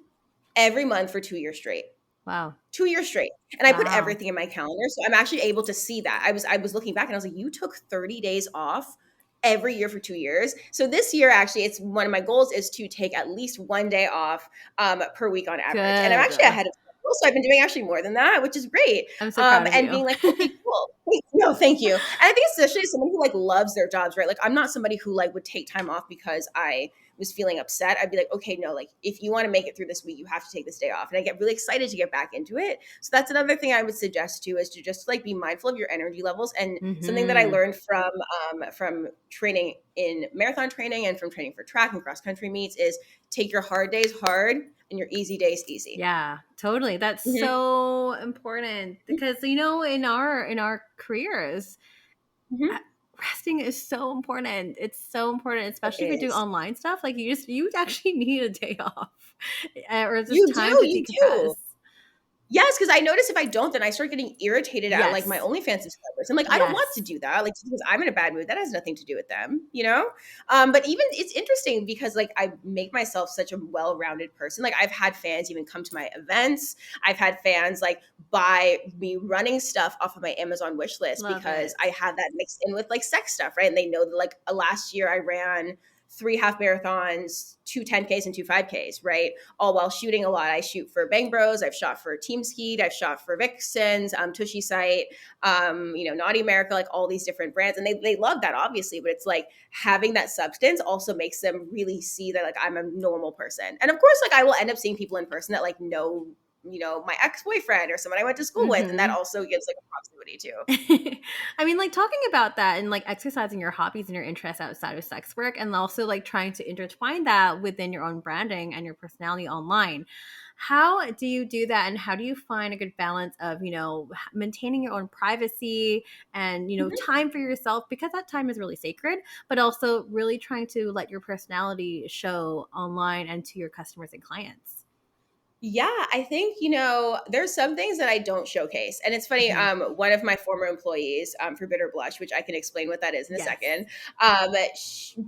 every month for 2 years straight. Wow. 2 years straight. And I put Wow. everything in my calendar. So I'm actually able to see that. I was looking back and I was like, you took 30 days off every year for 2 years. So this year, actually, it's one of my goals is to take at least one day off per week on average. And I'm Good. actually ahead of schedule. So I've been doing actually more than that, which is great. I'm so proud of And you. being like, okay, cool. No, thank you. And I think especially as someone who like loves their jobs, right? Like I'm not somebody who like would take time off because I was feeling upset. I'd be like, okay, no, like if you want to make it through this week, you have to take this day off. And I get really excited to get back into it. So that's another thing I would suggest too, is to just like be mindful of your energy levels. And something that I Hmm. learned from training in marathon training and from training for track and cross country meets is take your hard days hard and your easy days easy. Yeah, totally. That's Mhm. so important because in our careers, uh, Mhm. resting is so important. It's so important, It especially if you do is. online stuff. Like you actually need a day off, or just You do, time to you do. decompress. Yes, because I notice if I don't, then I start getting irritated at like my Yes. OnlyFans subscribers. I'm like, I don't want to Yes. do that. Like, just because I'm in a bad mood, that has nothing to do with them, you know? But even it's interesting because like I make myself such a well-rounded person. Like I've had fans even come to my events. I've had fans like buy me running stuff off of my Amazon wish list Love because it. I have that mixed in with like sex stuff, right? And they know that like last year I ran 3 half marathons, 2 10Ks and 2 5Ks, right? All while shooting a lot. I shoot for Bang Bros, I've shot for Team Skeet, I've shot for Vixens, Tushy Site, Naughty America, like all these different brands. And they love that obviously, but it's like having that substance also makes them really see that like I'm a normal person. And of course, like I will end up seeing people in person that like know, my ex-boyfriend or someone I went to school with. And that Mm-hmm. also gives like a proximity too. I mean, like talking about that and like exercising your hobbies and your interests outside of sex work, and also like trying to intertwine that within your own branding and your personality online. How do you do that? And how do you find a good balance of, maintaining your own privacy and, Mhm. time for yourself, because that time is really sacred, but also really trying to let your personality show online and to your customers and clients? Yeah, I think, there's some things that I don't showcase. And it's funny, Hmm. one of my former employees for Bitter Blush, which I can explain what that is in a Yes. second,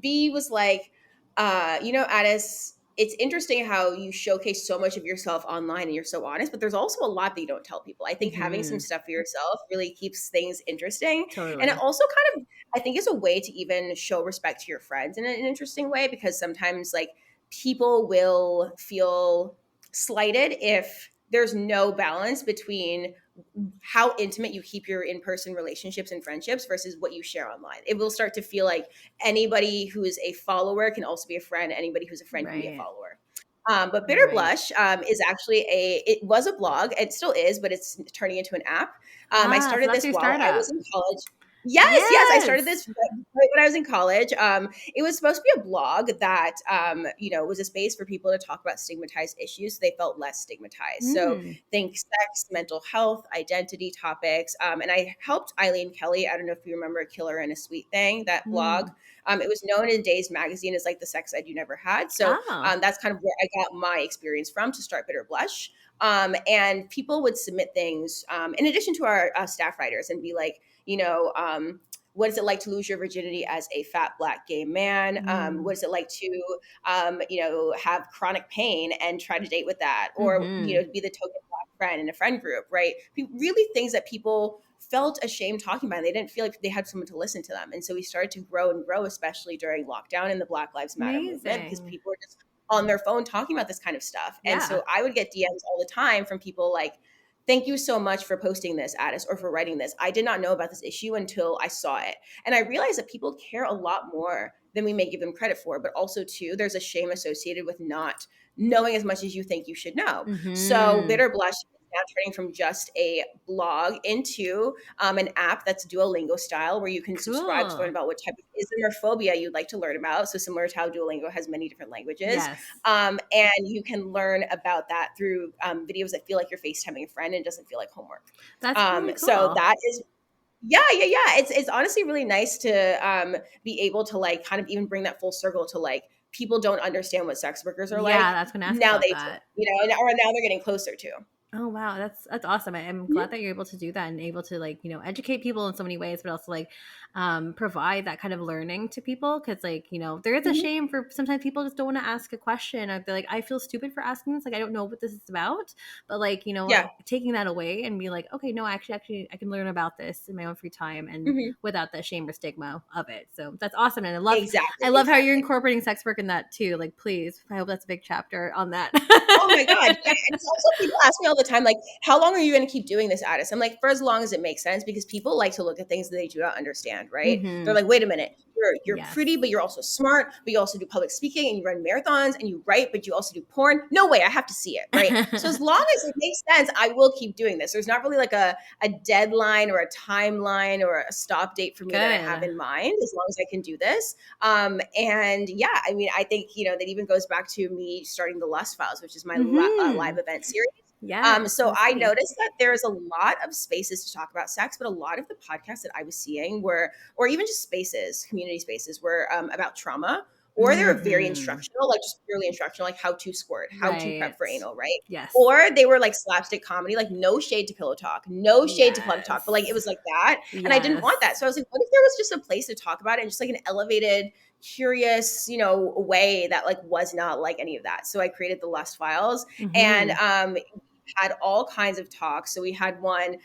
B was like, Addis, it's interesting how you showcase so much of yourself online and you're so honest, but there's also a lot that you don't tell people. I think having some Hmm. stuff for yourself really keeps things interesting. And it Totally. also kind of, I think, is a way to even show respect to your friends in an interesting way, because sometimes, like, people will feel slighted if there's no balance between how intimate you keep your in-person relationships and friendships versus what you share online. It will start to feel like anybody who is a follower can also be a friend. Anybody who's a friend can be a Right. follower. But Bitter Right. Blush is actually it was a blog. It still is, but it's turning into an app. I Ah, so started that's this your while I was startup. in college. Yes, yes, I started Yes. this right when I was in college. It was supposed to be a blog that, was a space for people to talk about stigmatized issues, so they felt less stigmatized. So Mm. think sex, mental health, identity topics. And I helped Eileen Kelly. I don't know if you remember Killer and a Sweet Thing, that blog. Mm. It was known in Days Magazine as like the sex ed you never had. So Oh. that's kind of where I got my experience from to start Bitter Blush. And people would submit things in addition to our staff writers and be like, what is it like to lose your virginity as a fat Black gay man? Mm. What is it like to, have chronic pain and try to date with that? Or, Mhm. be the token Black friend in a friend group, right? Really things that people felt ashamed talking about. They didn't feel like they had someone to listen to them. And so we started to grow and grow, especially during lockdown and the Black Lives Matter movement, because Amazing. people were just on their phone talking about this kind of stuff. And Yeah. so I would get DMs all the time from people like, thank you so much for posting this, Addis, or for writing this. I did not know about this issue until I saw it. And I realized that people care a lot more than we may give them credit for, but also, too, there's a shame associated with not knowing as much as you think you should know. So Mhm. Bitter Blush is now turning from just a blog into an app that's Duolingo style, where you can subscribe to learn Cool. about what type of ism or phobia you'd like to learn about. So similar to how Duolingo has many different languages. Yes. And you can learn about that through videos that feel like you're FaceTiming a friend and doesn't feel like homework. That's really So cool. that is, yeah, yeah, yeah. It's honestly really nice to be able to like kind of even bring that full circle to like people don't understand what sex workers are Yeah, like. that's gonna ask Now about they do, that. or now they're getting closer to. Oh wow, that's awesome. I'm glad that you're able to do that and able to like, educate people in so many ways, but also like provide that kind of learning to people, because like, there is a Mhm. shame for sometimes people just don't want to ask a question, or they're like, I feel stupid for asking this, like I don't know what this is about. But like, Yeah. taking that away and be like, okay, no, actually I can learn about this in my own free time and Mhm. without the shame or stigma of it. So that's awesome. And I Exactly. love how you're Exactly. incorporating sex work in that too. Like please, I hope that's a big chapter on that. Oh my God. Yeah. And it's also, people ask me all the time, like, how long are you going to keep doing this, Addis? I'm like, for as long as it makes sense, because people like to look at things that they do not understand, right? They're Hmm. like, wait a minute, you're pretty, Yes. but you're also smart, but you also do public speaking and you run marathons and you write, but you also do porn. No way, I have to see it, right? So as long as it makes sense, I will keep doing this. There's not really like a deadline or a timeline or a stop date for me that I have Good. in mind, as long as I can do this. And yeah, I mean, I think, that even goes back to me starting the Lust Files, which is my Hmm. live event series. Yes, So I I see. noticed that there's a lot of spaces to talk about sex, but a lot of the podcasts that I was seeing were, or even just spaces, community spaces, were about trauma or they were very instructional, like just purely instructional, like how to squirt, how to Right. prep for anal, right? Yes. Or they were like slapstick comedy, like no shade to pillow talk, no shade to plug talk, but like it Yes. was like that. And I didn't want that. So I was like, what if there was just a place to talk about it and just like an elevated, curious, you know, way that like was not like any of that. So I created the Lust Files, and had all kinds of talks. So we had one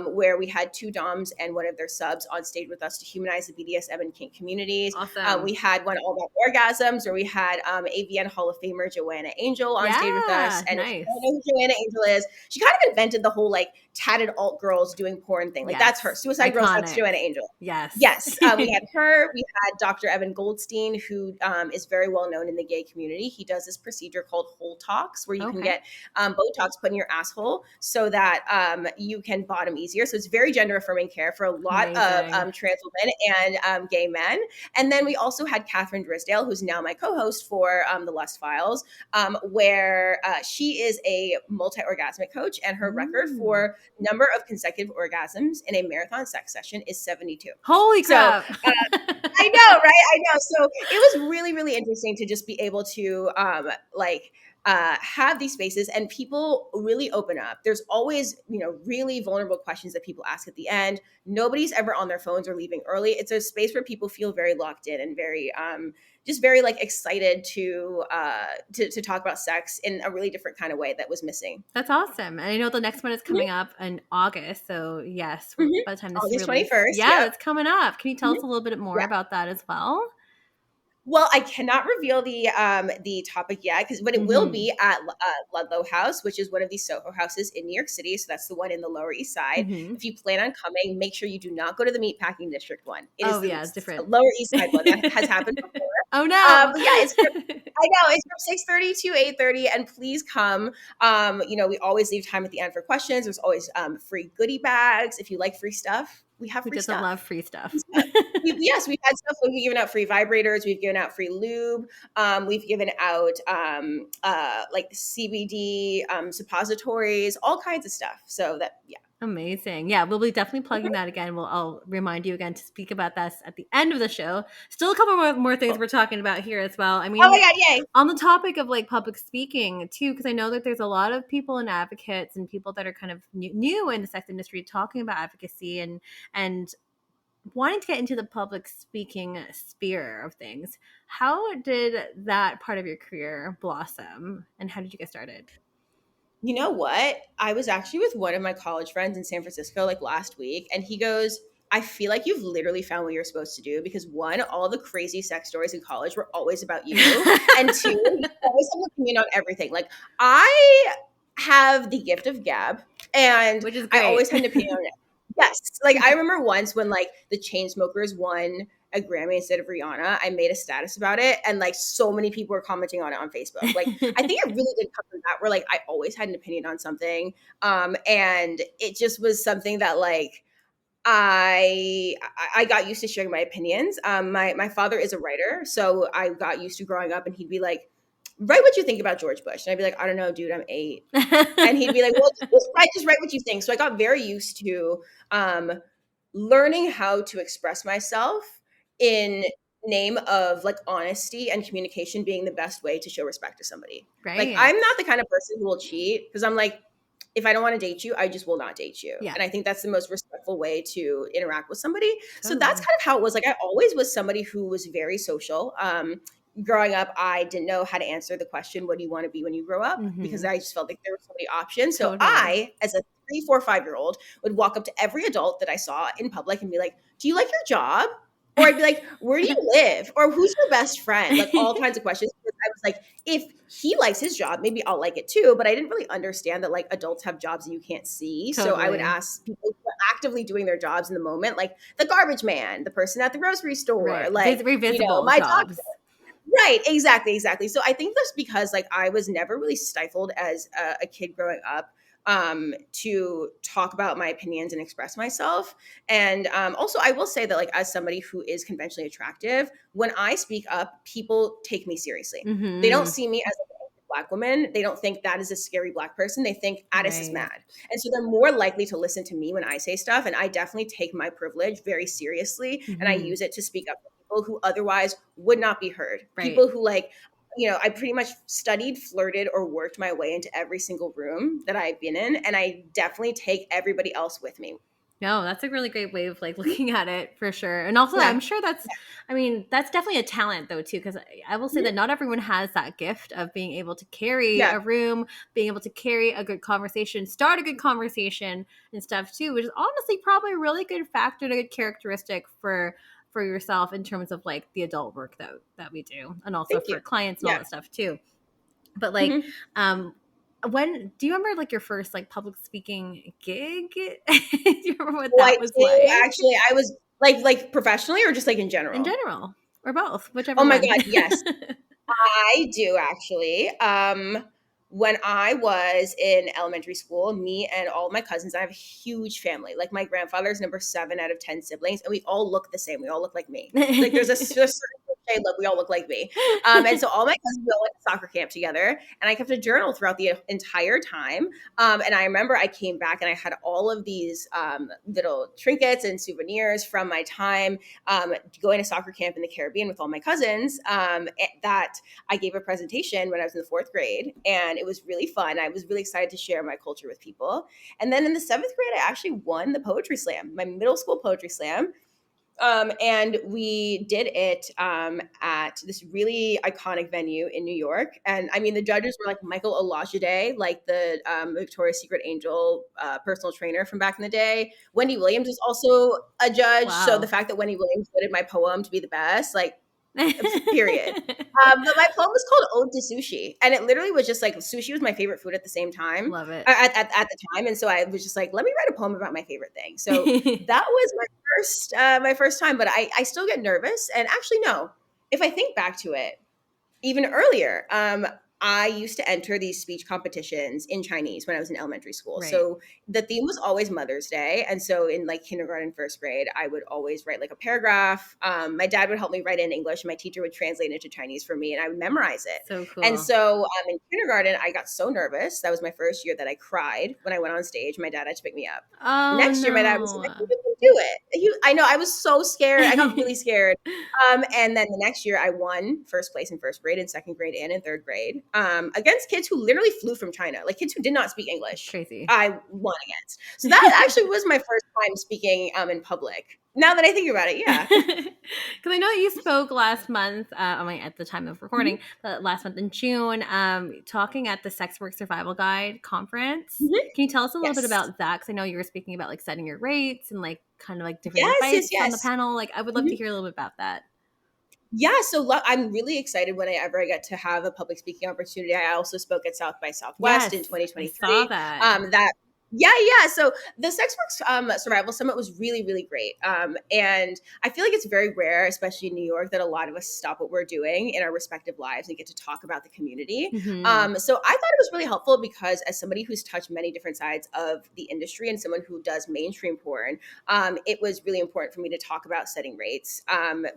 where we had two DOMs and one of their subs on stage with us to humanize the BDSM and kink communities. Awesome. We had one all about orgasms, where we had AVN Hall of Famer Joanna Angel on stage with us. And if you don't know who Joanna Angel is, she kind of invented the whole like tatted alt girls doing porn thing. Like that's her. Suicide Girls, that's Joanna Angel. Yes. We had her. We had Dr. Evan Goldstein, who is very well known in the gay community. He does this procedure called Hole Talks, where you can get Botox put in your asshole so that you can bottom easier. So it's very gender affirming care for a lot of trans women and gay men. And then we also had Catherine Drisdale, who's now my co-host for the Lust Files, where she is a multi-orgasmic coach, and her record for number of consecutive orgasms in a marathon sex session is 72. Holy crap. So, I know, right? I know. So it was really, really interesting to just be able to have these spaces, and people really open up. There's always, you know, really vulnerable questions that people ask at the end. Nobody's ever on their phones or leaving early. It's a space where people feel very locked in and very just very like excited to talk about sex in a really different kind of way that was missing. That's awesome. And I know the next one is coming up in August. So yes, by the time this August released, 21st. Yeah, it's coming up. Can you tell us a little bit more about that as well? Well, I cannot reveal the topic yet, but it will be at Ludlow House, which is one of these Soho houses in New York City. So that's the one in the Lower East Side. If you plan on coming, make sure you do not go to the Meatpacking District one. It is it's different. Lower East Side one that has happened before. Oh no! It's from, I know it's from 6:30 to 8:30, and please come. You know, we always leave time at the end for questions. There's always free goodie bags if you like free stuff. We have free stuff. Who doesn't love free stuff? Yes, we've had stuff. We've given out free vibrators. We've given out free lube. We've given out like CBD suppositories, all kinds of stuff. So that, yeah. Amazing. Yeah, we'll be definitely plugging that again. I'll remind you again to speak about this at the end of the show. Still a couple more things we're talking about here as well. I mean, oh my God, yay. On the topic of like public speaking too, because I know that there's a lot of people and advocates and people that are kind of new in the sex industry talking about advocacy and wanting to get into the public speaking sphere of things. How did that part of your career blossom, and how did you get started? You know what? I was actually with one of my college friends in San Francisco like last week, and he goes, I feel like you've literally found what you're supposed to do, because one, all the crazy sex stories in college were always about you. And two, you always have an opinion on everything. Like, I have the gift of gab, and which is great. I always had an opinion on it. Yes. Like, I remember once when like the Chainsmokers won a Grammy instead of Rihanna, I made a status about it, and like so many people were commenting on it on Facebook. Like, I think it really did come from that, where like I always had an opinion on something, and it just was something that like I got used to sharing my opinions. My father is a writer, so I got used to growing up, and he'd be like, write what you think about George Bush. And I'd be like, I don't know, dude, I'm 8. And he'd be like, well, just write what you think. So I got very used to learning how to express myself in name of like honesty and communication being the best way to show respect to somebody. Right. Like, I'm not the kind of person who will cheat, because I'm like, if I don't want to date you, I just will not date you. Yeah. And I think that's the most respectful way to interact with somebody. Totally. So that's kind of how it was. Like, I always was somebody who was very social. Growing up, I didn't know how to answer the question, what do you want to be when you grow up? Because I just felt like there were so many options. So I, as a 3, 4, 5-year-old, would walk up to every adult that I saw in public and be like, do you like your job? Or I'd be like, where do you live? Or who's your best friend? Like, all kinds of questions. I was like, if he likes his job, maybe I'll like it too. But I didn't really understand that like adults have jobs that you can't see. Totally. So I would ask people who are actively doing their jobs in the moment, like the garbage man, the person at the grocery store, like, you know, my doctor. Right. Exactly. So I think that's because like I was never really stifled as a kid growing up to talk about my opinions and express myself. And also I will say that like as somebody who is conventionally attractive, when I speak up, people take me seriously. They don't see me as a Black woman. They don't think that is a scary Black person. They think Addis is mad. And so they're more likely to listen to me when I say stuff. And I definitely take my privilege very seriously. And I use it to speak up for people who otherwise would not be heard. Right. People who like, I pretty much studied, flirted, or worked my way into every single room that I've been in. And I definitely take everybody else with me. No, that's a really great way of like looking at it for sure. And also, Yeah. I'm sure that's, I mean, that's definitely a talent though, too, because I will say that not everyone has that gift of being able to carry a room, being able to carry a good conversation, start a good conversation and stuff too, which is honestly probably a really good factor, a good characteristic for yourself in terms of like the adult work that we do, and also for clients and all that stuff too. But like, when do you remember like your first like public speaking gig? Do you remember what that was like? Actually, I was like professionally or just like in general? In general, or both, whichever. Oh my one. God, yes. I do actually. When I was in elementary school, me and all my cousins, I have a huge family. Like my grandfather's number 7 out of 10 siblings, and we all look the same. We all look like me. Like there's a certain shade look. We all look like me. And so all my cousins, we all went to soccer camp together, and I kept a journal throughout the entire time. And I remember I came back and I had all of these little trinkets and souvenirs from my time going to soccer camp in the Caribbean with all my cousins that I gave a presentation when I was in the 4th grade, and it was really fun. I was really excited to share my culture with people. And then in the 7th grade, I actually won the poetry slam, my middle school poetry slam. And we did it at this really iconic venue in New York. And I mean, the judges were like Michael Olajide, like the Victoria's Secret Angel personal trainer from back in the day. Wendy Williams was also a judge. Wow. So the fact that Wendy Williams voted my poem to be the best, like, period. But my poem was called Ode to Sushi, and it literally was just like sushi was my favorite food at the same time. Love it. At the time, and so I was just like, let me write a poem about my favorite thing. So that was my first time, but I still get nervous. And actually, no, if I think back to it, even earlier, I used to enter these speech competitions in Chinese when I was in elementary school. Right. So the theme was always Mother's Day. And so in like kindergarten, 1st grade, I would always write like a paragraph. My dad would help me write in English, and my teacher would translate it into Chinese for me, and I would memorize it. So cool. And so in kindergarten, I got so nervous. That was my first year that I cried when I went on stage. My dad had to pick me up. Oh, Next year, my dad was like, you can do it. I know, I was so scared. I got really scared. And then the next year I won 1st place in 1st grade and 2nd grade and in 3rd grade against kids who literally flew from China, like kids who did not speak English. Crazy. I won against. So that actually was my first time speaking in public. Now that I think about it, yeah. Because I know you spoke last month, at the time of recording, last month in June, talking at the Sex Work Survival Guide conference. Can you tell us a little bit about that? Because I know you were speaking about like setting your rates and like kind of like different advice on the panel. Like I would love to hear a little bit about that. Yeah, so I'm really excited whenever I get to have a public speaking opportunity. I also spoke at South by Southwest in 2023. I saw that. Yeah. So the Sex Work Survival Summit was really, really great. And I feel like it's very rare, especially in New York, that a lot of us stop what we're doing in our respective lives and get to talk about the community. So I thought it was really helpful because as somebody who's touched many different sides of the industry and someone who does mainstream porn, it was really important for me to talk about setting rates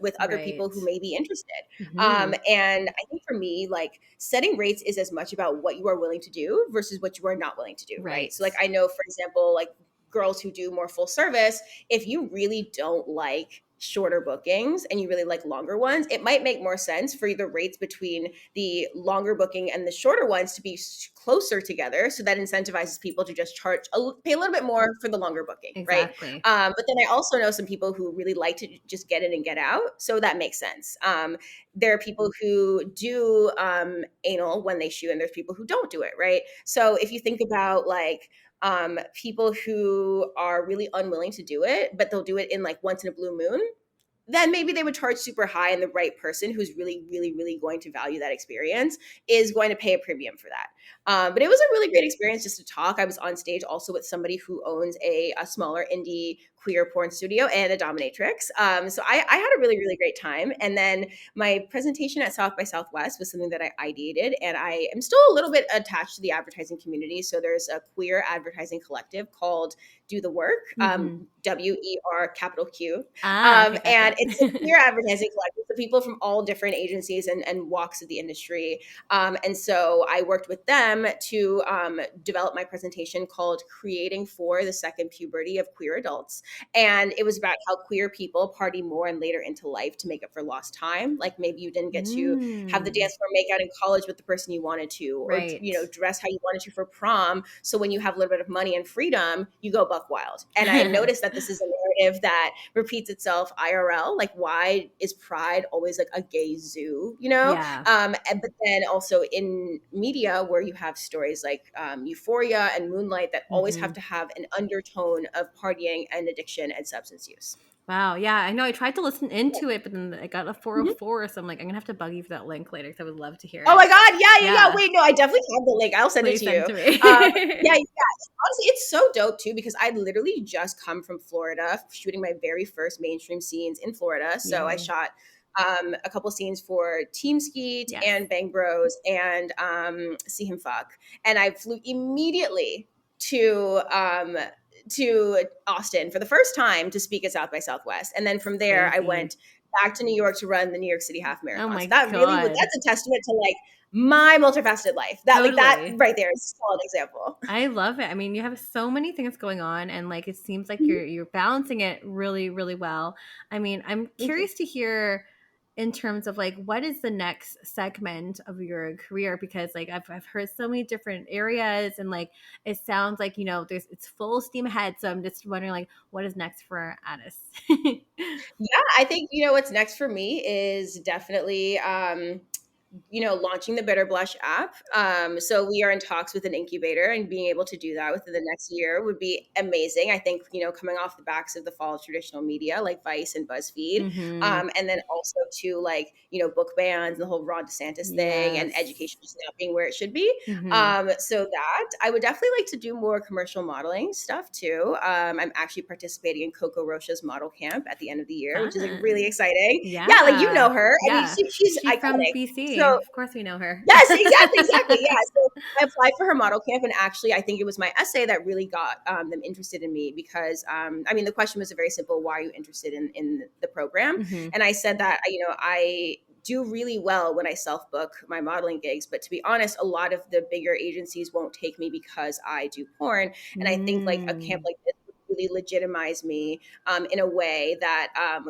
with other people who may be interested. And I think for me, like setting rates is as much about what you are willing to do versus what you are not willing to do. Right. So like I know, for example, like girls who do more full service, if you really don't like shorter bookings and you really like longer ones, it might make more sense for the rates between the longer booking and the shorter ones to be closer together, so that incentivizes people to just pay a little bit more for the longer booking, right? But then I also know some people who really like to just get in and get out, so that makes sense. There are people who do anal when they shoot, and there's people who don't do it, right? So if you think about like people who are really unwilling to do it, but they'll do it in like once in a blue moon, then maybe they would charge super high, and the right person who's really, really, really going to value that experience is going to pay a premium for that. But it was a really great experience just to talk. I was on stage also with somebody who owns a smaller indie queer porn studio and a dominatrix. So I had a really, really great time. And then my presentation at South by Southwest was something that I ideated, and I am still a little bit attached to the advertising community. So there's a queer advertising collective called Do the Work, WER capital Q. And it's a queer advertising collective, so people from all different agencies and walks of the industry. And so I worked with them to develop my presentation called Creating for the Second Puberty of Queer Adults. And it was about how queer people party more and later into life to make up for lost time. Like maybe you didn't get to have the dance floor make out in college with the person you wanted to, or Right. dress how you wanted to for prom. So when you have a little bit of money and freedom, you go buck wild. And I noticed that this is a narrative that repeats itself IRL. Like, why is Pride always like a gay zoo? Yeah. But then also in media where you have stories like Euphoria and Moonlight that always have to have an undertone of partying and addiction and substance use. Wow. Yeah, I know. I tried to listen into it, but then I got a Mhm. 404, so I'm like, I'm gonna have to bug you for that link later because I would love to hear Oh it. my God. Yeah. Yeah. Wait, no, I definitely have the link. I'll send Please it to send you. it to me. Yeah. Honestly, it's so dope too because I literally just come from Florida, shooting my very first mainstream scenes in Florida. So I Yay. shot a couple scenes for Team Skeet Yes. and Bang Bros and See Him Fuck, and I flew immediately to Austin for the first time to speak at South by Southwest, and then from there I Crazy. went back to New York to run the New York City Half Oh Marathon. my So that really God. that's a testament to like my multifaceted life. That like that Totally. right there is a solid example. I love it. I mean, you have so many things going on, and like it seems like Mhm. you're balancing it really, really well. I mean, I'm Thank you. curious to hear in terms of like what is the next segment of your career, because like I've heard so many different areas, and like it sounds like it's full steam ahead. So I'm just wondering like what is next for Addis. Yeah, I think what's next for me is definitely launching the Bitter Blush app. So we are in talks with an incubator, and being able to do that within the next year would be amazing. I think, coming off the backs of the fall of traditional media like Vice and BuzzFeed, Mm-hmm. and then also to like, book bans and the whole Ron DeSantis thing and Yes. education just not being where it should be. Mm-hmm. So that I would definitely like to do more commercial modeling stuff too. I'm actually participating in Coco Rocha's model camp at the end of the year, which is like really Fun. exciting. Yeah, like you Yeah. know her. I mean, Yeah. she's She's from iconic. BC. So Of course we know her. yes, exactly. Yeah. So I applied for her model camp, and actually, I think it was my essay that really got them interested in me because, I mean, the question was a very simple: why are you interested in the program? Mm-hmm. And I said that I do really well when I self book my modeling gigs, but to be honest, a lot of the bigger agencies won't take me because I do porn, and I think like a camp like this would really legitimize me in a way that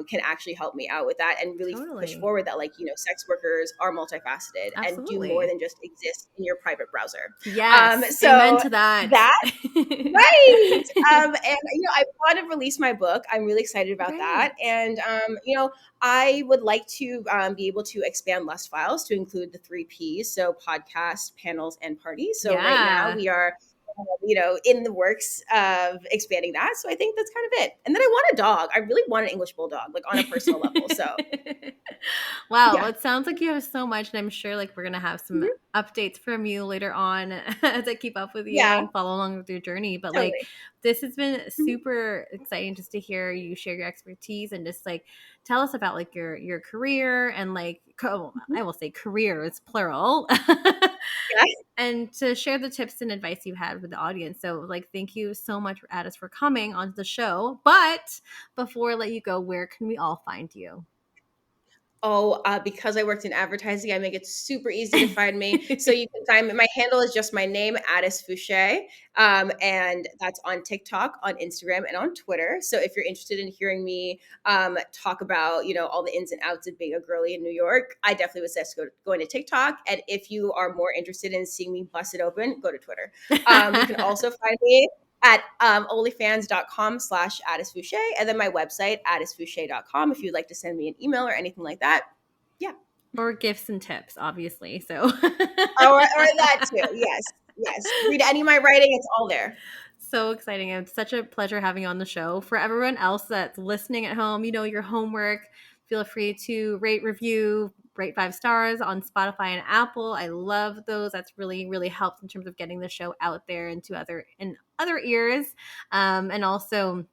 can actually help me out with that and really push Totally. forward that like sex workers are multifaceted and do more Absolutely. than just exist in your private browser. Yes. Amen So to that. that right. And I want to release my book. I'm really excited about Great. that. And I would like to be able to expand Lust Files to include the 3 Ps, so podcasts, panels, and parties. So right now Yeah. we are in the works of expanding that. So I think that's kind of it. And then I want a dog. I really want an English bulldog, like on a personal level. So Wow. Well, yeah. it sounds like you have so much, and I'm sure like we're gonna have some Mhm. updates from you later on as I keep up with you Yeah, and follow along with your journey. But like totally. this has been Mhm. super exciting just to hear you share your expertise and just like tell us about like your career and like Mhm. I will say careers plural. Yeah. And to share the tips and advice you had with the audience. So, like, thank you so much, Addis, for coming onto the show. But before I let you go, where can we all find you? Oh, because I worked in advertising, I make it super easy to find me. So you can find me. My handle is just my name, Addis Fouche, and that's on TikTok, on Instagram, and on Twitter. So if you're interested in hearing me talk about all the ins and outs of being a girly in New York, I definitely would suggest going to TikTok. And if you are more interested in seeing me bust it open, go to Twitter. You can also find me at onlyfans.com/Addis Fouche, and then my website, addisfouche.com, if you'd like to send me an email or anything like that. Yeah. Or gifts and tips, obviously. So, Or that too. Yes. Yes. Read any of my writing, it's all there. so exciting. It's such a pleasure having you on the show. For everyone else that's listening at home, your homework. Feel free to rate, review, rate 5 stars on Spotify and Apple. I love those. That's really, really helped in terms of getting the show out there into other ears. And also,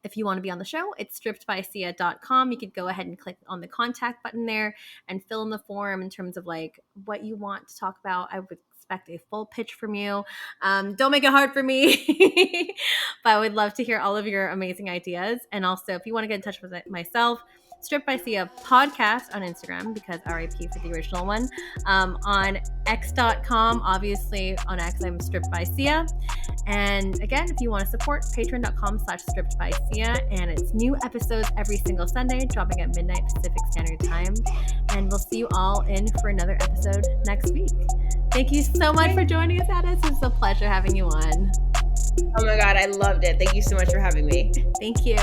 if you want to be on the show, it's strippedbysia.com. You could go ahead and click on the contact button there and fill in the form in terms of like what you want to talk about. I would expect a full pitch from you. Don't make it hard for me, but I would love to hear all of your amazing ideas. And also, if you want to get in touch with myself, Stripped by Sia podcast on Instagram, because RIP for the original one. On x.com, obviously on X, I'm Stripped by Sia. And again, if you want to support, patreon.com/Stripped by Sia. And it's new episodes every single Sunday, dropping at midnight Pacific Standard Time. And we'll see you all in for another episode next week. Thank you so much for joining us, Addis. It's a pleasure having you on. Oh my God, I loved it. Thank you so much for having me. Thank you.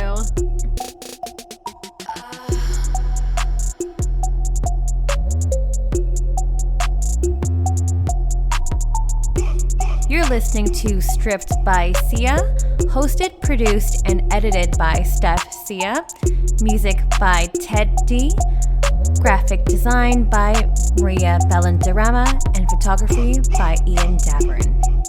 You're listening to Stripped by Sia, hosted, produced, and edited by Steph Sia. Music by Ted D. Graphic design by Maria Bellandarama, and photography by Ian Davern.